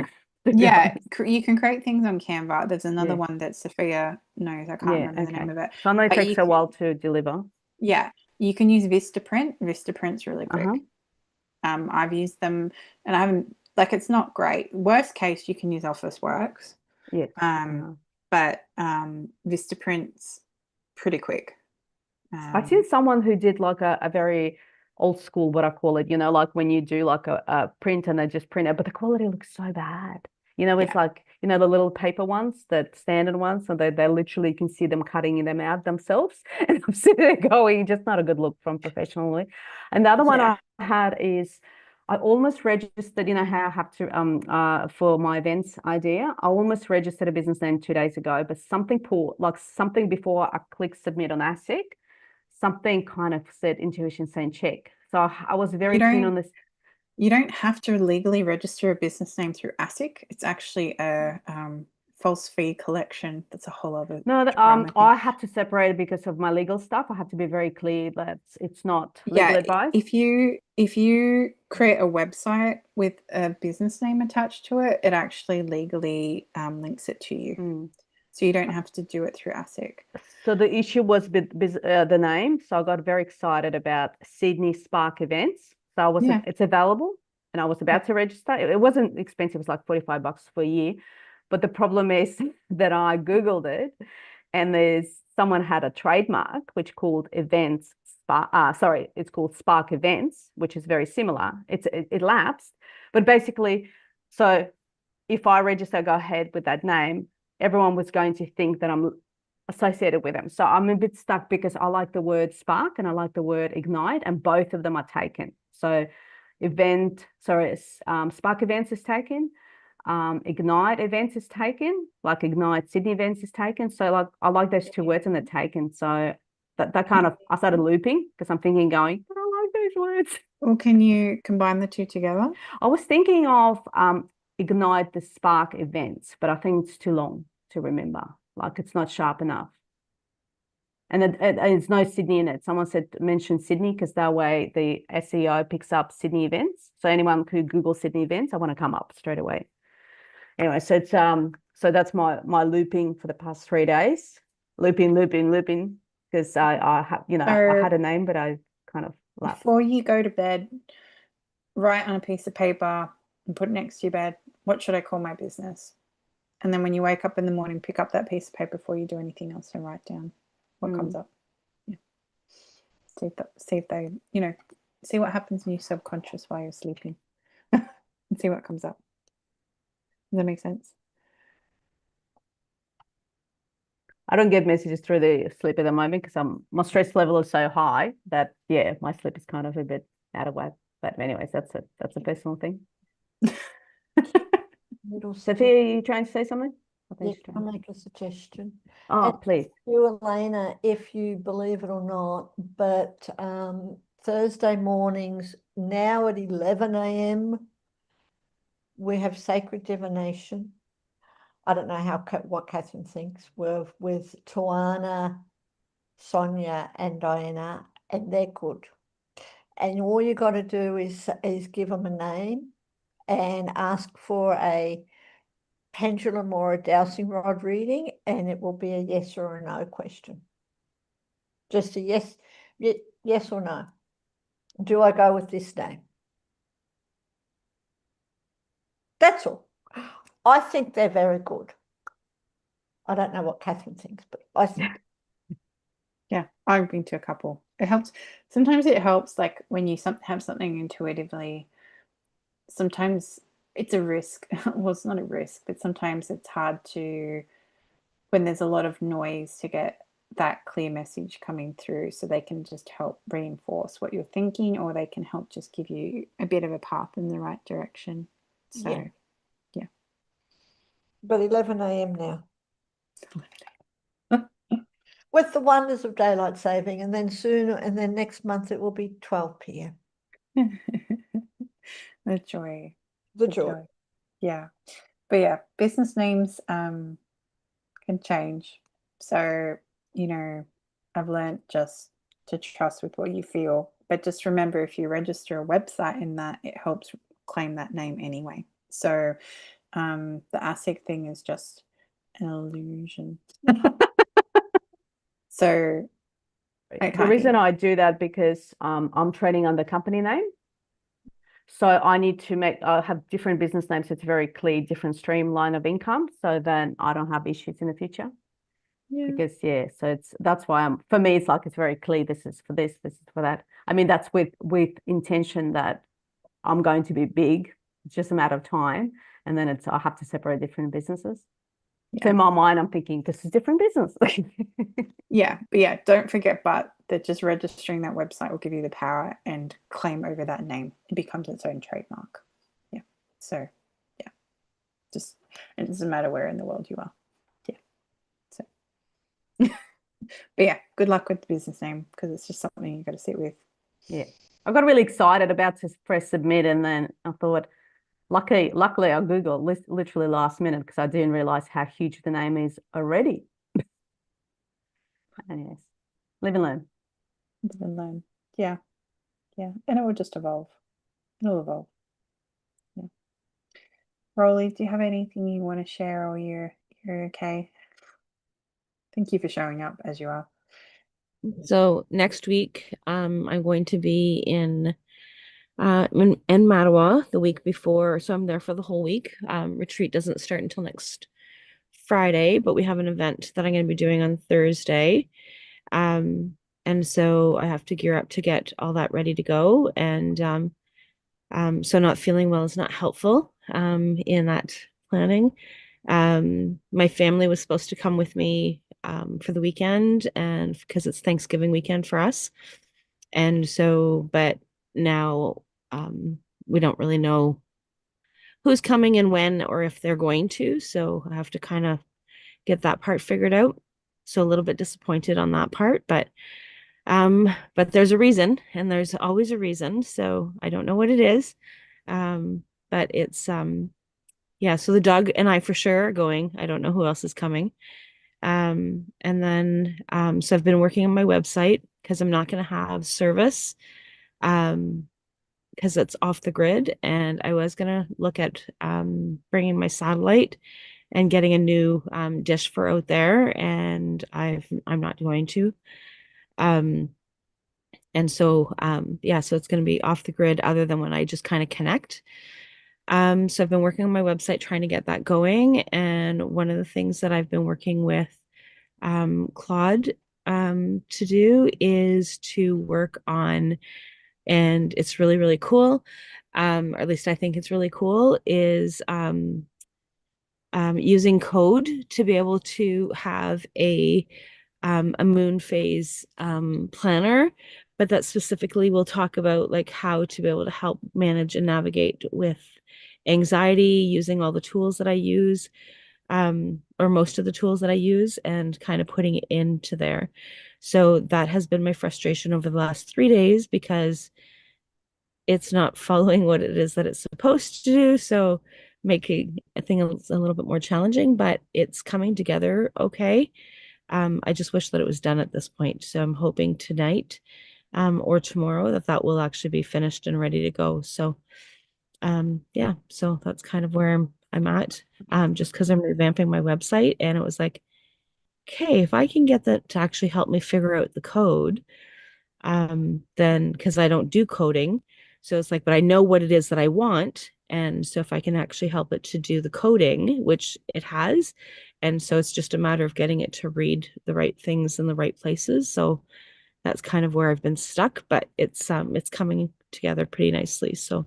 Yeah, you can create things on Canva. There's another one that Sophia knows. I can't remember the name of it. So I know it takes a while to deliver. Yeah, you can use Vistaprint. Vistaprint's really quick. I've used them and I haven't, like, it's not great. Worst case, you can use Officeworks. But Vistaprint's pretty quick. I've seen someone who did like a very old school, what I call it, like when you do like a print and they just print it, but the quality looks so bad. It's like, the little paper ones, the standard ones, so they literally can see them cutting them out themselves. And I'm sitting there going, just not a good look from professionally. And the other one I had is I almost registered, how I have to for my events idea. I almost registered a business name 2 days ago, but something before I click submit on ASIC, something kind of said intuition saying check. So I was very keen on this. You don't have to legally register a business name through ASIC. It's actually a false fee collection. That's a whole other. No, I had to separate it because of my legal stuff. I have to be very clear that it's not legal advice. If you create a website with a business name attached to it, it actually legally links it to you. So you don't have to do it through ASIC. So the issue was with the name. So I got very excited about Sydney Spark Events. So it's available and I was about to register. It wasn't expensive. It was like $45 for a year. But the problem is that I Googled it and someone had a trademark which called Events it's called Spark Events, which is very similar. It lapsed. But basically, so if I go ahead with that name, everyone was going to think that I'm associated with them. So I'm a bit stuck because I like the word spark and I like the word ignite, and both of them are taken. So Spark Events is taken, Ignite Events is taken, like Ignite Sydney Events is taken. So like I like those two words and they're taken. So that kind of, I started looping because I'm thinking going, but I like those words. Well, can you combine the two together? I was thinking of Ignite the Spark Events, but I think it's too long to remember. Like it's not sharp enough. And it's no Sydney in it. Someone mention Sydney because that way the SEO picks up Sydney events. So anyone who Google Sydney events, I want to come up straight away. Anyway, so it's so that's my looping for the past 3 days. Looping because I had a name, but I kind of lapsed. Before you go to bed, write on a piece of paper and put it next to your bed, what should I call my business? And then when you wake up in the morning, pick up that piece of paper before you do anything else and write down what comes up. Yeah. See if they, see what happens in your subconscious while you're sleeping and see what comes up. Does that make sense? I don't get messages through the sleep at the moment because my stress level is so high that my sleep is kind of a bit out of whack. But anyways, that's a personal thing. Little Sophia, are you trying to say something? I Yeah, think she's can I trying. make a suggestion? Oh, And please. you, Elena, if you believe it or not, but Thursday mornings now at 11 a.m. we have sacred divination. I don't know how what Catherine thinks. We're with Tuana, Sonia, and Diana, and they're good. And all you got to do is give them a name and ask for a pendulum or a dowsing rod reading, and it will be a yes or a no question. Just a yes, yes or no. Do I go with this name? That's all. I think they're very good. I don't know what Catherine thinks, but I think. Yeah, I've been to a couple. It helps. Sometimes it helps, like when you have something intuitively. Sometimes it's a risk. Well, it's not a risk, but sometimes it's hard to, when there's a lot of noise, to get that clear message coming through. So they can just help reinforce what you're thinking, or they can help just give you a bit of a path in the right direction. So, Yeah. yeah. But 11 a.m. now. With the wonders of daylight saving, and then sooner, and then next month it will be 12 p.m. The joy. The The joy. joy. Yeah. But yeah, business names can change. So, I've learned just to trust with what you feel. But just remember, if you register a website in that, it helps claim that name anyway. So the ASIC thing is just an illusion. So I The can't reason hear. I do that because I'm trading under company name. So I need to have different business names. So it's very clear, different streamline of income. So then I don't have issues in the future. Yeah. Because so that's why for me, it's like, it's very clear. This is for this is for that. I mean, that's with intention that I'm going to be big. It's just a matter of time. And then I have to separate different businesses. Yeah. So in my mind, I'm thinking this is different business. Yeah. But yeah, don't forget, that just registering that website will give you the power and claim over that name. It becomes its own trademark. Yeah. So yeah. It doesn't matter where in the world you are. Yeah. So but yeah, good luck with the business name, because it's just something you got to sit with. Yeah. I got really excited about to press submit, and then I thought, luckily I Googled literally last minute, because I didn't realize how huge the name is already. And yes, live and learn. Live and learn. Yeah. Yeah. And it will just evolve. It'll evolve. Yeah. Rolly, do you have anything you want to share, or you're okay? Thank you for showing up as you are. So next week, I'm going to be in Mattawa the week before, so I'm there for the whole week. Retreat doesn't start until next Friday, but we have an event that I'm going to be doing on Thursday. And so I have to gear up to get all that ready to go. And so not feeling well is not helpful in that planning. My family was supposed to come with me for the weekend, and because it's Thanksgiving weekend for us. And so, but now we don't really know who's coming and when, or if they're going to. So I have to kind of get that part figured out. So a little bit disappointed on that part, but there's a reason, and there's always a reason. So I don't know what it is. But it's yeah, so the dog and I for sure are going. I don't know who else is coming. And then so I've been working on my website, because I'm not going to have service because it's off the grid, and I was going to look at bringing my satellite and getting a new dish for out there, and I'm not going to. And so yeah, so it's going to be off the grid, other than when I just kind of connect. So I've been working on my website, trying to get that going. And one of the things that I've been working with Claude to do is to work on, and it's really, really cool, or at least I think it's really cool, is using code to be able to have a moon phase planner, but that specifically will talk about like how to be able to help manage and navigate with anxiety, using all the tools that I use, or most of the tools that I use, and kind of putting it into there. So that has been my frustration over the last 3 days, because it's not following what it is that it's supposed to do. So making things a little bit more challenging, but it's coming together okay. I just wish that it was done at this point. So I'm hoping tonight, or tomorrow, that will actually be finished and ready to go. So yeah, so that's kind of where I'm at. Just because I'm revamping my website, and it was like, okay, if I can get that to actually help me figure out the code, then, because I don't do coding, so it's like, but I know what it is that I want, and so if I can actually help it to do the coding, which it has, and so it's just a matter of getting it to read the right things in the right places. So that's kind of where I've been stuck, but it's coming together pretty nicely. So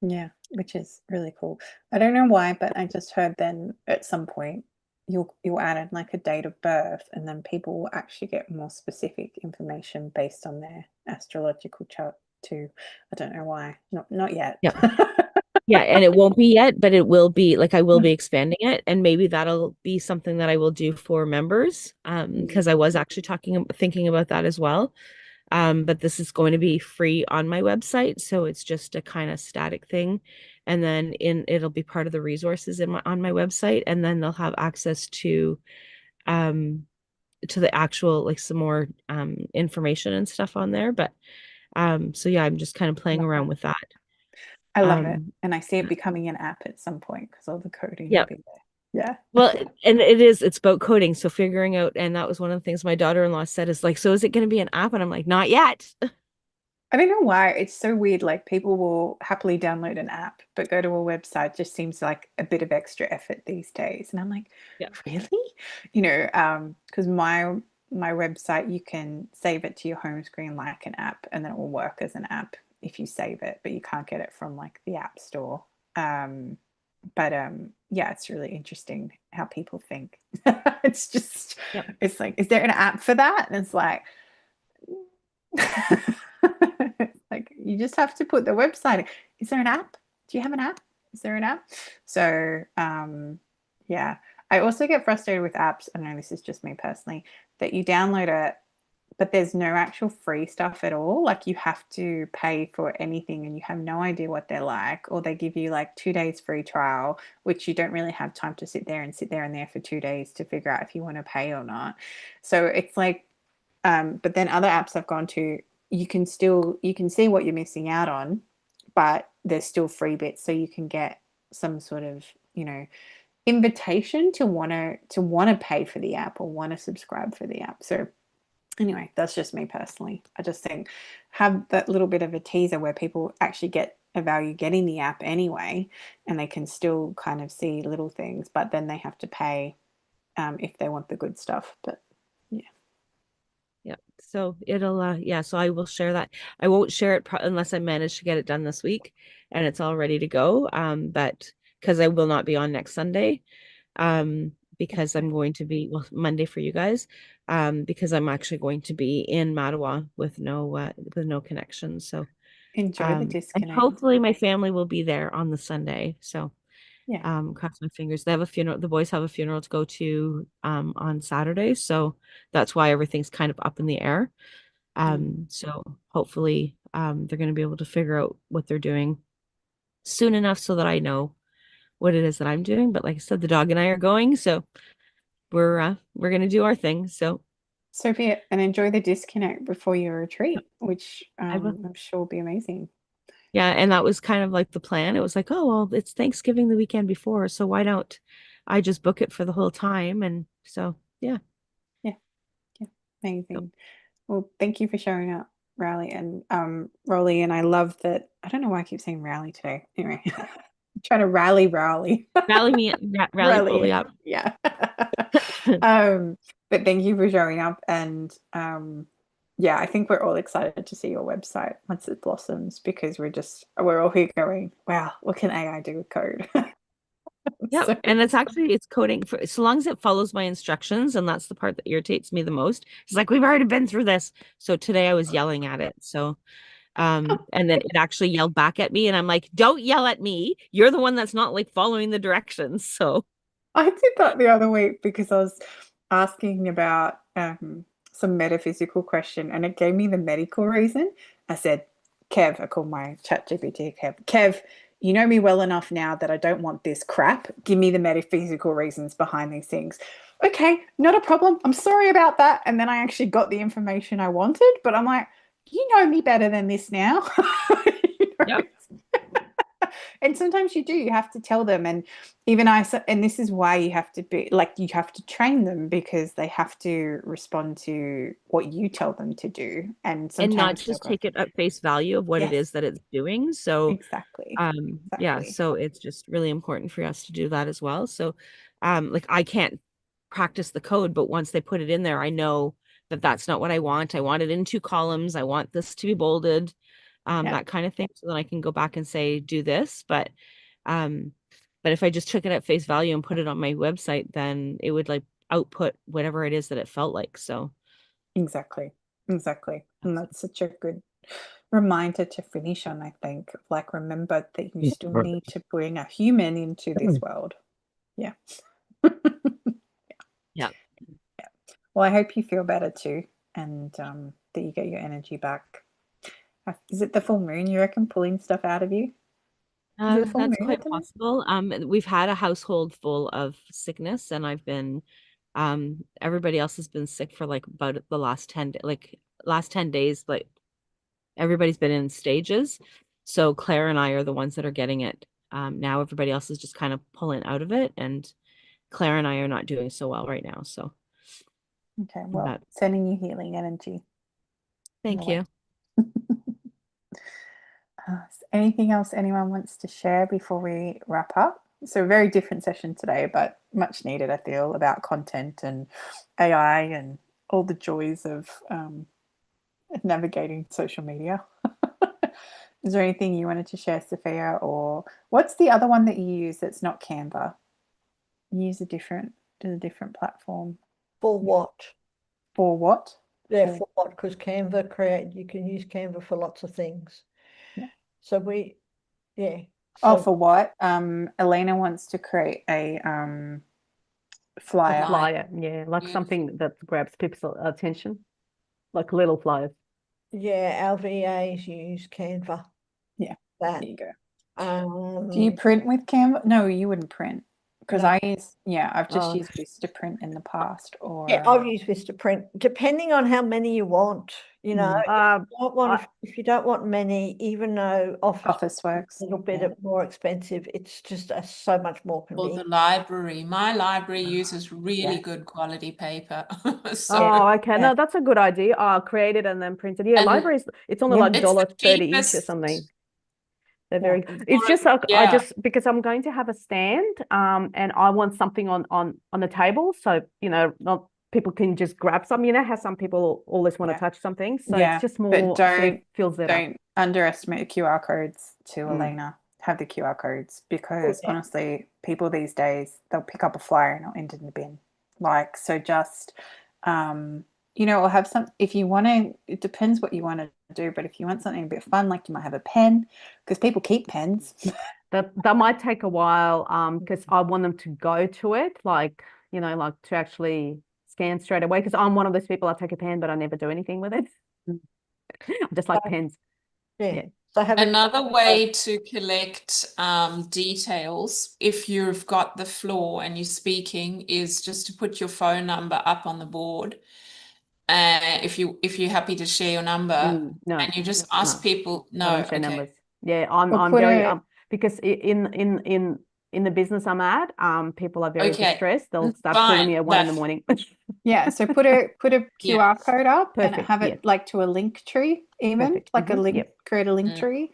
Yeah, which is really cool. I don't know why, but I just heard then at some point you'll add in like a date of birth, and then people will actually get more specific information based on their astrological chart too. I don't know why. Not yet. yeah. Yeah, and it won't be yet, but it will be. Like, I will be expanding it, and maybe that'll be something that I will do for members. Because I was actually thinking about that as well. But this is going to be free on my website, so it's just a kind of static thing, and then it'll be part of the resources on my website, and then they'll have access to the actual, like, some more information and stuff on there. But so yeah, I'm just kind of playing Love around that. with that. I love it. Um, And I see it becoming an app at some point because all the coding will yeah. be there. Yeah. Well, and it's about coding. So figuring out, and that was one of the things my daughter-in-law said, is like, so is it going to be an app? And I'm like, not yet. I don't know why. It's so weird. Like, people will happily download an app, but go to a website just seems like a bit of extra effort these days. And I'm like, Yeah. really? Because my website, you can save it to your home screen like an app, and then it will work as an app if you save it, but you can't get it from like the app store. But yeah, it's really interesting how people think. It's just, Yep. it's like, is there an app for that? And it's like, like, you just have to put the website in. Is there an app? Do you have an app? Is there an app? So yeah, I also get frustrated with apps. I know this is just me personally, that you download it, but there's no actual free stuff at all. Like, you have to pay for anything, and you have no idea what they're like, or they give you like 2 days free trial, which you don't really have time to sit there and there for 2 days to figure out if you want to pay or not. So it's like, but then other apps I've gone to, you can see what you're missing out on, but there's still free bits, so you can get some sort of, invitation to want to pay for the app or want to subscribe for the app. So anyway, that's just me personally. I just think, have that little bit of a teaser where people actually get a value getting the app anyway, and they can still kind of see little things, but then they have to pay if they want the good stuff. But Yeah. So it'll, yeah, so I will share that. I won't share it unless I manage to get it done this week and it's all ready to go. But because I will not be on next Sunday, because I'm going to be, well, Monday for you guys, because I'm actually going to be in Mattawa with no connection. So, enjoy the and disconnect. hopefully my family will be there on the Sunday. So, Yeah. cross my fingers. They have a funeral. The boys have a funeral to go to on Saturday, so that's why everything's kind of up in the air. So hopefully they're going to be able to figure out what they're doing soon enough so that I know what it is that I'm doing. But like I said, the dog and I are going, so we're going to do our thing. So Sophia, and enjoy the disconnect before your retreat, which I will. I'm sure will be amazing. Yeah, and that was kind of like the plan. It was like, oh, well, it's Thanksgiving the weekend before, so why don't I just book it for the whole time? And so, yeah. Yeah. Amazing. Well, thank you for showing up, Rowley and Rolly. And I love that. I don't know why I keep saying Rowley today. Anyway, I'm trying to rally Rowley. Rally fully up. Yeah. But thank you for showing up. And yeah, I think we're all excited to see your website once it blossoms, because we're all here going, wow, what can AI do with code? Yeah, So, and it's coding for, so long as it follows my instructions, and that's the part that irritates me the most. It's like, we've already been through this. So today I was yelling at it. So And then it actually yelled back at me, and I'm like, don't yell at me. You're the one that's not like following the directions. So I did that the other week because I was asking about some metaphysical question, and it gave me the medical reason. I said, Kev, I called my chat GPT Kev, you know me well enough now that I don't want this crap. Give me the metaphysical reasons behind these things. Okay, not a problem. I'm sorry about that. And then I actually got the information I wanted, but I'm like, you know me better than this now. You know? Yep. And sometimes you have to tell them. And and this is why you have to be like, you have to train them, because they have to respond to what you tell them to do. And and not sometimes they'll just go, take it at face value of what it yes, is that it's doing. So exactly. yeah, Exactly. so it's just really important for us to do that as well. So like I can't practice the code, but once they put it in there, I know that that's not what I want. I want it in 2 columns. I want this to be bolded, Yeah, that kind of thing. So then I can go back and say, do this. Um, but if I just took it at face value and put it on my website, then it would like output whatever it is that it felt like. So exactly. Exactly. And that's such a good reminder to finish on, I think. Like, remember that you still need to bring a human into this world. Yeah. yeah. Well, I hope you feel better too, and that you get your energy back. Is it the full moon, you reckon, pulling stuff out of you? Is it the full That's moon at quite the moment? possible. We've had a household full of sickness, and I've been, everybody else has been sick for like about the last 10, last 10 days, like everybody's been in stages. So Claire and I are the ones that are getting it. Now everybody else is just kind of pulling out of it, and Claire and I are not doing so well right now. So, Okay, well, but sending you healing energy. thank you. Anything else anyone wants to share before we wrap up? So a very different session today, but much needed, I feel, about content and AI and all the joys of navigating social media. Is there anything you wanted to share, Sophia? Or what's the other one that you use that's not Canva? You use a different platform. For what? For what? Yeah, for what? Because you can use Canva for lots of things. Yeah. So yeah. Oh, So for what? Elena wants to create a flyer. A flyer, yeah, like something that grabs people's attention, like little flyers. yeah, our VAs use Canva. Yeah, That. there you go. Do you print with Canva? No, you wouldn't print, because No. I've just used Vistaprint in the past, or Yeah, I've used Vistaprint, depending on how many you want. You know, if you don't want many, even though Office Works, a little bit more expensive, it's just so much more Or convenient. the library. My library uses really good quality paper. So oh, okay. No, that's a good idea. I'll create it and then print it. Yeah, And libraries, it's only like it's the $1.30 each or cheapest. something. They're very, it's Or- just like yeah. because I'm going to have a stand, and I want something on the table, so not people can just grab some. You know how some people always want to touch something, so it's just more but so it feels better. don't underestimate the QR codes too, Elena. Have the QR codes, because honestly, people these days, they'll pick up a flyer and it'll end in the bin. Like, so just or have some, if you want to, it depends what you want to do, but if you want something a bit fun, like you might have a pen, because people keep pens. That might take a while, because I want them to go to it, like like to actually scan straight away, because I'm one of those people, I take a pen but I never do anything with it. I just like pens. Yeah. So Another way to collect details, if you've got the floor and you're speaking, is just to put your phone number up on the board. If you're happy to share your number, No, and you just ask people. I No, don't share okay. numbers. Yeah, I'm put very it- because in the business I'm at, people are very Okay, distressed. They'll that's start calling fine. me at 1 in the morning. Yeah, so put a Yeah. QR code up and Perfect, have it like to a link tree, even Perfect. like a link, Yep. create a link tree.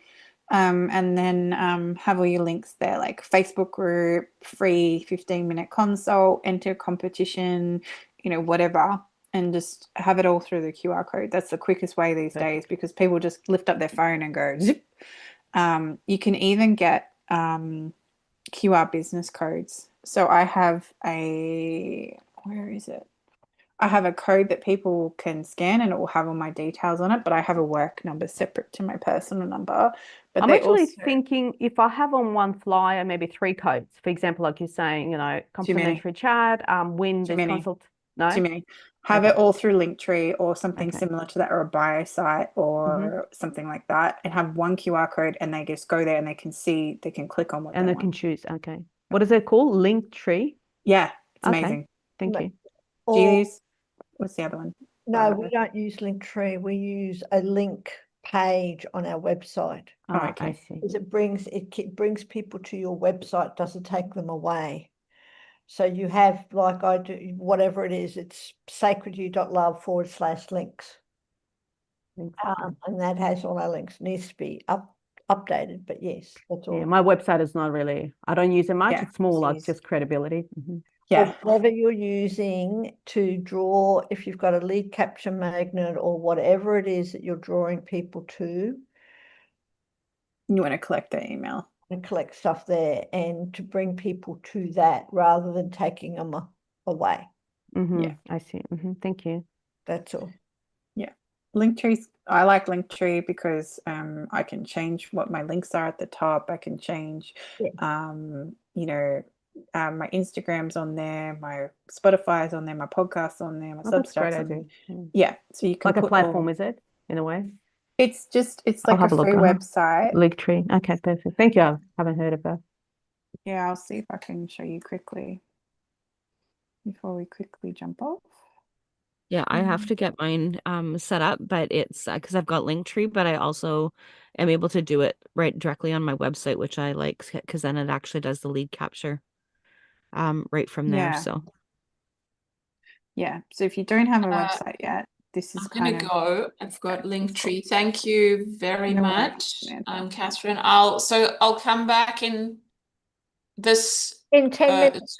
And then have all your links there, like Facebook group, free 15-minute consult, enter competition, whatever, and just have it all through the QR code. That's the quickest way these days, because people just lift up their phone and go zip. You can even get QR business codes. So I have where is it? I have a code that people can scan and it will have all my details on it, but I have a work number separate to my personal number. But I'm they actually also thinking if I have on one flyer, maybe 3 codes, for example, like you're saying, too many, complimentary chat, win too this many, consult. too No? many. Have it Okay. all through Linktree or something Okay. similar to that, or a bio site or something like that, and have one QR code, and they just go there and they can see, they can click on what And they they can want. choose. Okay. What is it called? Linktree? Yeah, it's Okay. amazing. Thank But- you. Do you Or use, what's the other one? no, we don't use Linktree. We use a link page on our website. Oh, I okay. see. Because it brings people to your website, doesn't take them away. So you have, like I do, whatever it is, it's sacredyou.love/links. Thanks. And that has all our links. Needs to be updated, but yes, that's all. Yeah, my website is not really, I don't use it much. Yeah, It's more like use- just credibility. Yeah. Whatever you're using to draw, if you've got a lead capture magnet or whatever it is that you're drawing people to, You want to collect their email. and collect stuff there and to bring people to that rather than taking them away. Yeah. I see. Thank you. That's all. Yeah. Linktree, I like Linktree because I can change what my links are at the top. I can change, my Instagram's on there, my Spotify's on there, my podcast's on there, my Oh, that's a great Substack's on there. idea. Yeah. So you can Like a put platform, is it, in a way? it's I'll like a have a look. free website. Linktree. Okay, perfect. Thank you. I haven't heard of that. Yeah, I'll see if I can show you quickly before we quickly jump off. Yeah, I have to get mine set up, but it's because I've got Linktree, but I also am able to do it right directly on my website, which I like because then it actually does the lead capture right from there. Yeah. So Yeah. So if you don't have a website yet, this is I'm gonna kind of go. I've got Linktree. Thank you very No worries, much, Samantha. Catherine. I'll come back in this In 10 minutes,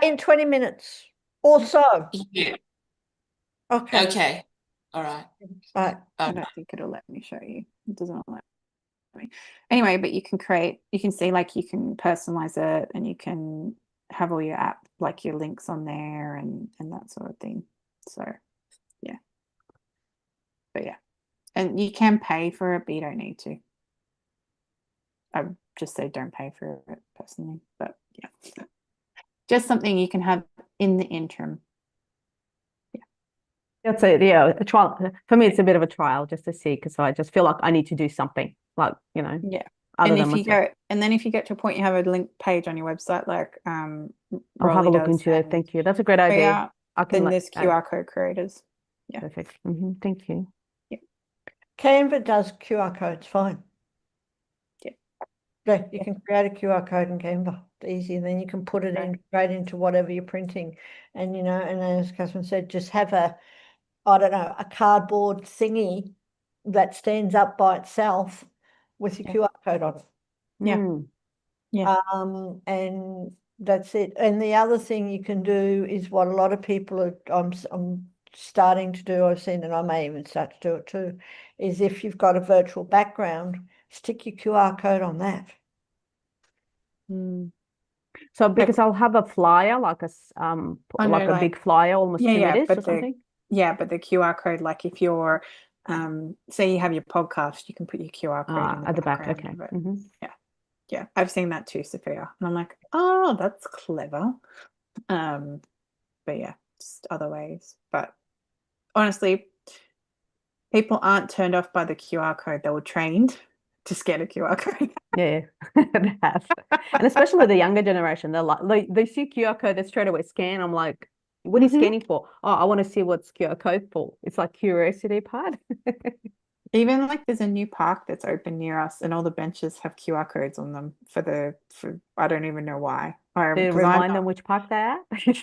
in 20 minutes or so. yeah. Okay. Okay. All right. Right. I don't think it'll let me show you. It doesn't let me. Anyway, but you can see, like, you can personalize it and you can have all your app, like your links on there and that sort of thing. So yeah. But yeah. And you can pay for it, but you don't need to. I just say don't pay for it personally. But yeah. Just something you can have in the interim. That's it. Yeah, a trial. For me, it's a bit of a trial just to see, because I just feel like I need to do something, like, Yeah. other And than if you myself. and then if you get to a point you have a link page on your website, like I'll have Rolly a look does, into it. Thank you. That's a great idea. yeah, I can then there's QR code creators. Yeah. Perfect. Thank you. Canva does QR codes fine. Yeah. Yeah, you can create a QR code in Canva. It's easy, and then you can put it in straight into whatever you're printing. And and as Catherine said, just have a cardboard thingy that stands up by itself with your QR code on it. Yeah. Yeah. And that's it. And the other thing you can do is what a lot of people are, I'm starting to do, I've seen, and I may even start to do it too, is if you've got a virtual background, stick your QR code on that. So because I'll have a flyer, like a big flyer, almost 2 meters or something. But the QR code, like if you're say you have your podcast, you can put your QR code in At the back. background Okay. of it. Yeah, I've seen that too, Sophia, and I'm like, oh, that's clever. But yeah, just other ways. But honestly, people aren't turned off by the QR code. They were trained to scan a QR code. Yeah, they have. And especially the younger generation, they're like, they see QR code, they straight away scan. I'm like, what are you scanning for? Oh, I want to see what's QR code for. It's like curiosity part. Even like there's a new park that's open near us, and all the benches have QR codes on them for I don't even know why. They remind them which park they're at.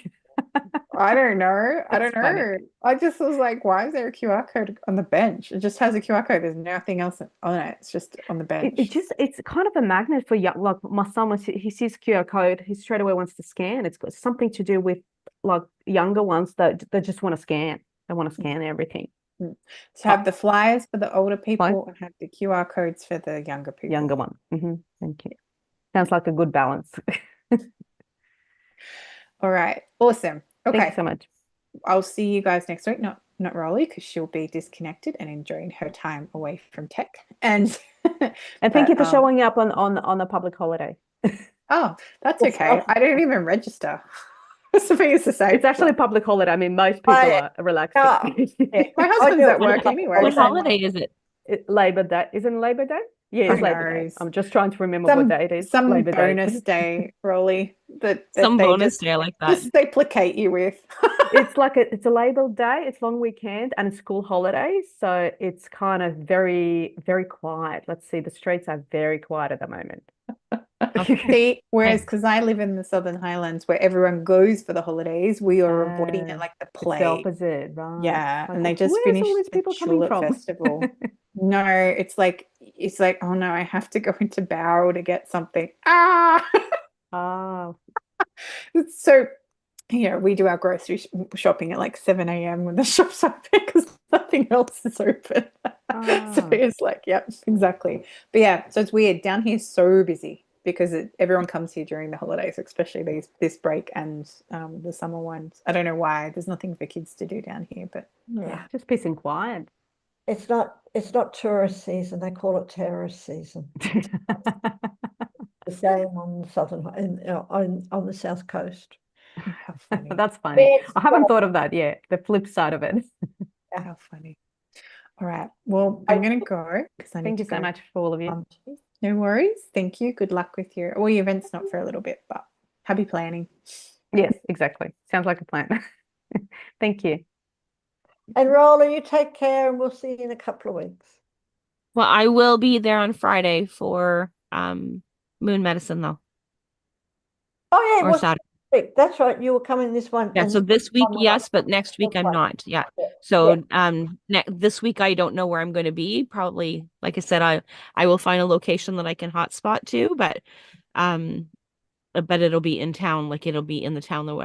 I don't know. I That's don't funny. know. I just was like, why is there a QR code on the bench? It just has a QR code. There's nothing else on it. It's just on the bench. It's kind of a magnet for young, like my son, when he sees QR code, he straight away wants to scan. It's got something to do with like younger ones that they just want to scan. They want to scan everything. So have the flyers for the older people Fine. and have the QR codes for the younger people. Younger one. Thank you. Sounds like a good balance. All right. Awesome. Okay. Thank you so much. I'll see you guys next week. Not Rolly, because she'll be disconnected and enjoying her time away from tech. And thank you for showing up on a public holiday. Oh, that's okay. I didn't even register. Sophia's the same. It's actually a public holiday. I mean, most people are relaxing. My husband's at work anyway. What holiday is it? Labor Day. Isn't it Labor Day? Yeah, it's Labor Day. I'm just trying to remember what day it is. Some Labor bonus day, Rolly. Some they bonus just, day, I like that. Just they placate you with. It's like it's a Labor Day. It's long weekend and it's school holidays, so it's kind of very, very quiet. Let's see, the streets are very quiet at the moment. See, whereas because I live in the Southern Highlands where everyone goes for the holidays, we are avoiding it like the plague. It's the opposite, right? Yeah, Like, and they just finished all these the people coming Tulip from? Festival. No, it's like, oh no, I have to go into Bowral to get something. Oh. So, we do our grocery shopping at like 7 a.m. when the shop's open because nothing else is open. So it's like, yep, exactly. But yeah, so it's weird. Down here is so busy because everyone comes here during the holidays, especially this break and the summer ones. I don't know why. There's nothing for kids to do down here, but yeah. Just peace and quiet. It's not tourist season. They call it terrorist season. The same on the on the south coast. How funny. That's funny. I haven't thought of that yet. The flip side of it. How funny. All right. Well, I'm going to go because I need Thank you so much for all of you. No worries. Thank you. Good luck with your event's not for a little bit, but happy planning. Yes, exactly. Sounds like a plan. Thank you. And Rolla, you take care and we'll see you in a couple of weeks. Well, I will be there on Friday for moon medicine though. Oh yeah, or Saturday. That's right. You were coming this one. Yeah, so this week, yes, but next week I'm not. Yeah. So this week I don't know where I'm going to be. Probably, like I said, I will find a location that I can hotspot to, but it'll be in town, like it'll be in the town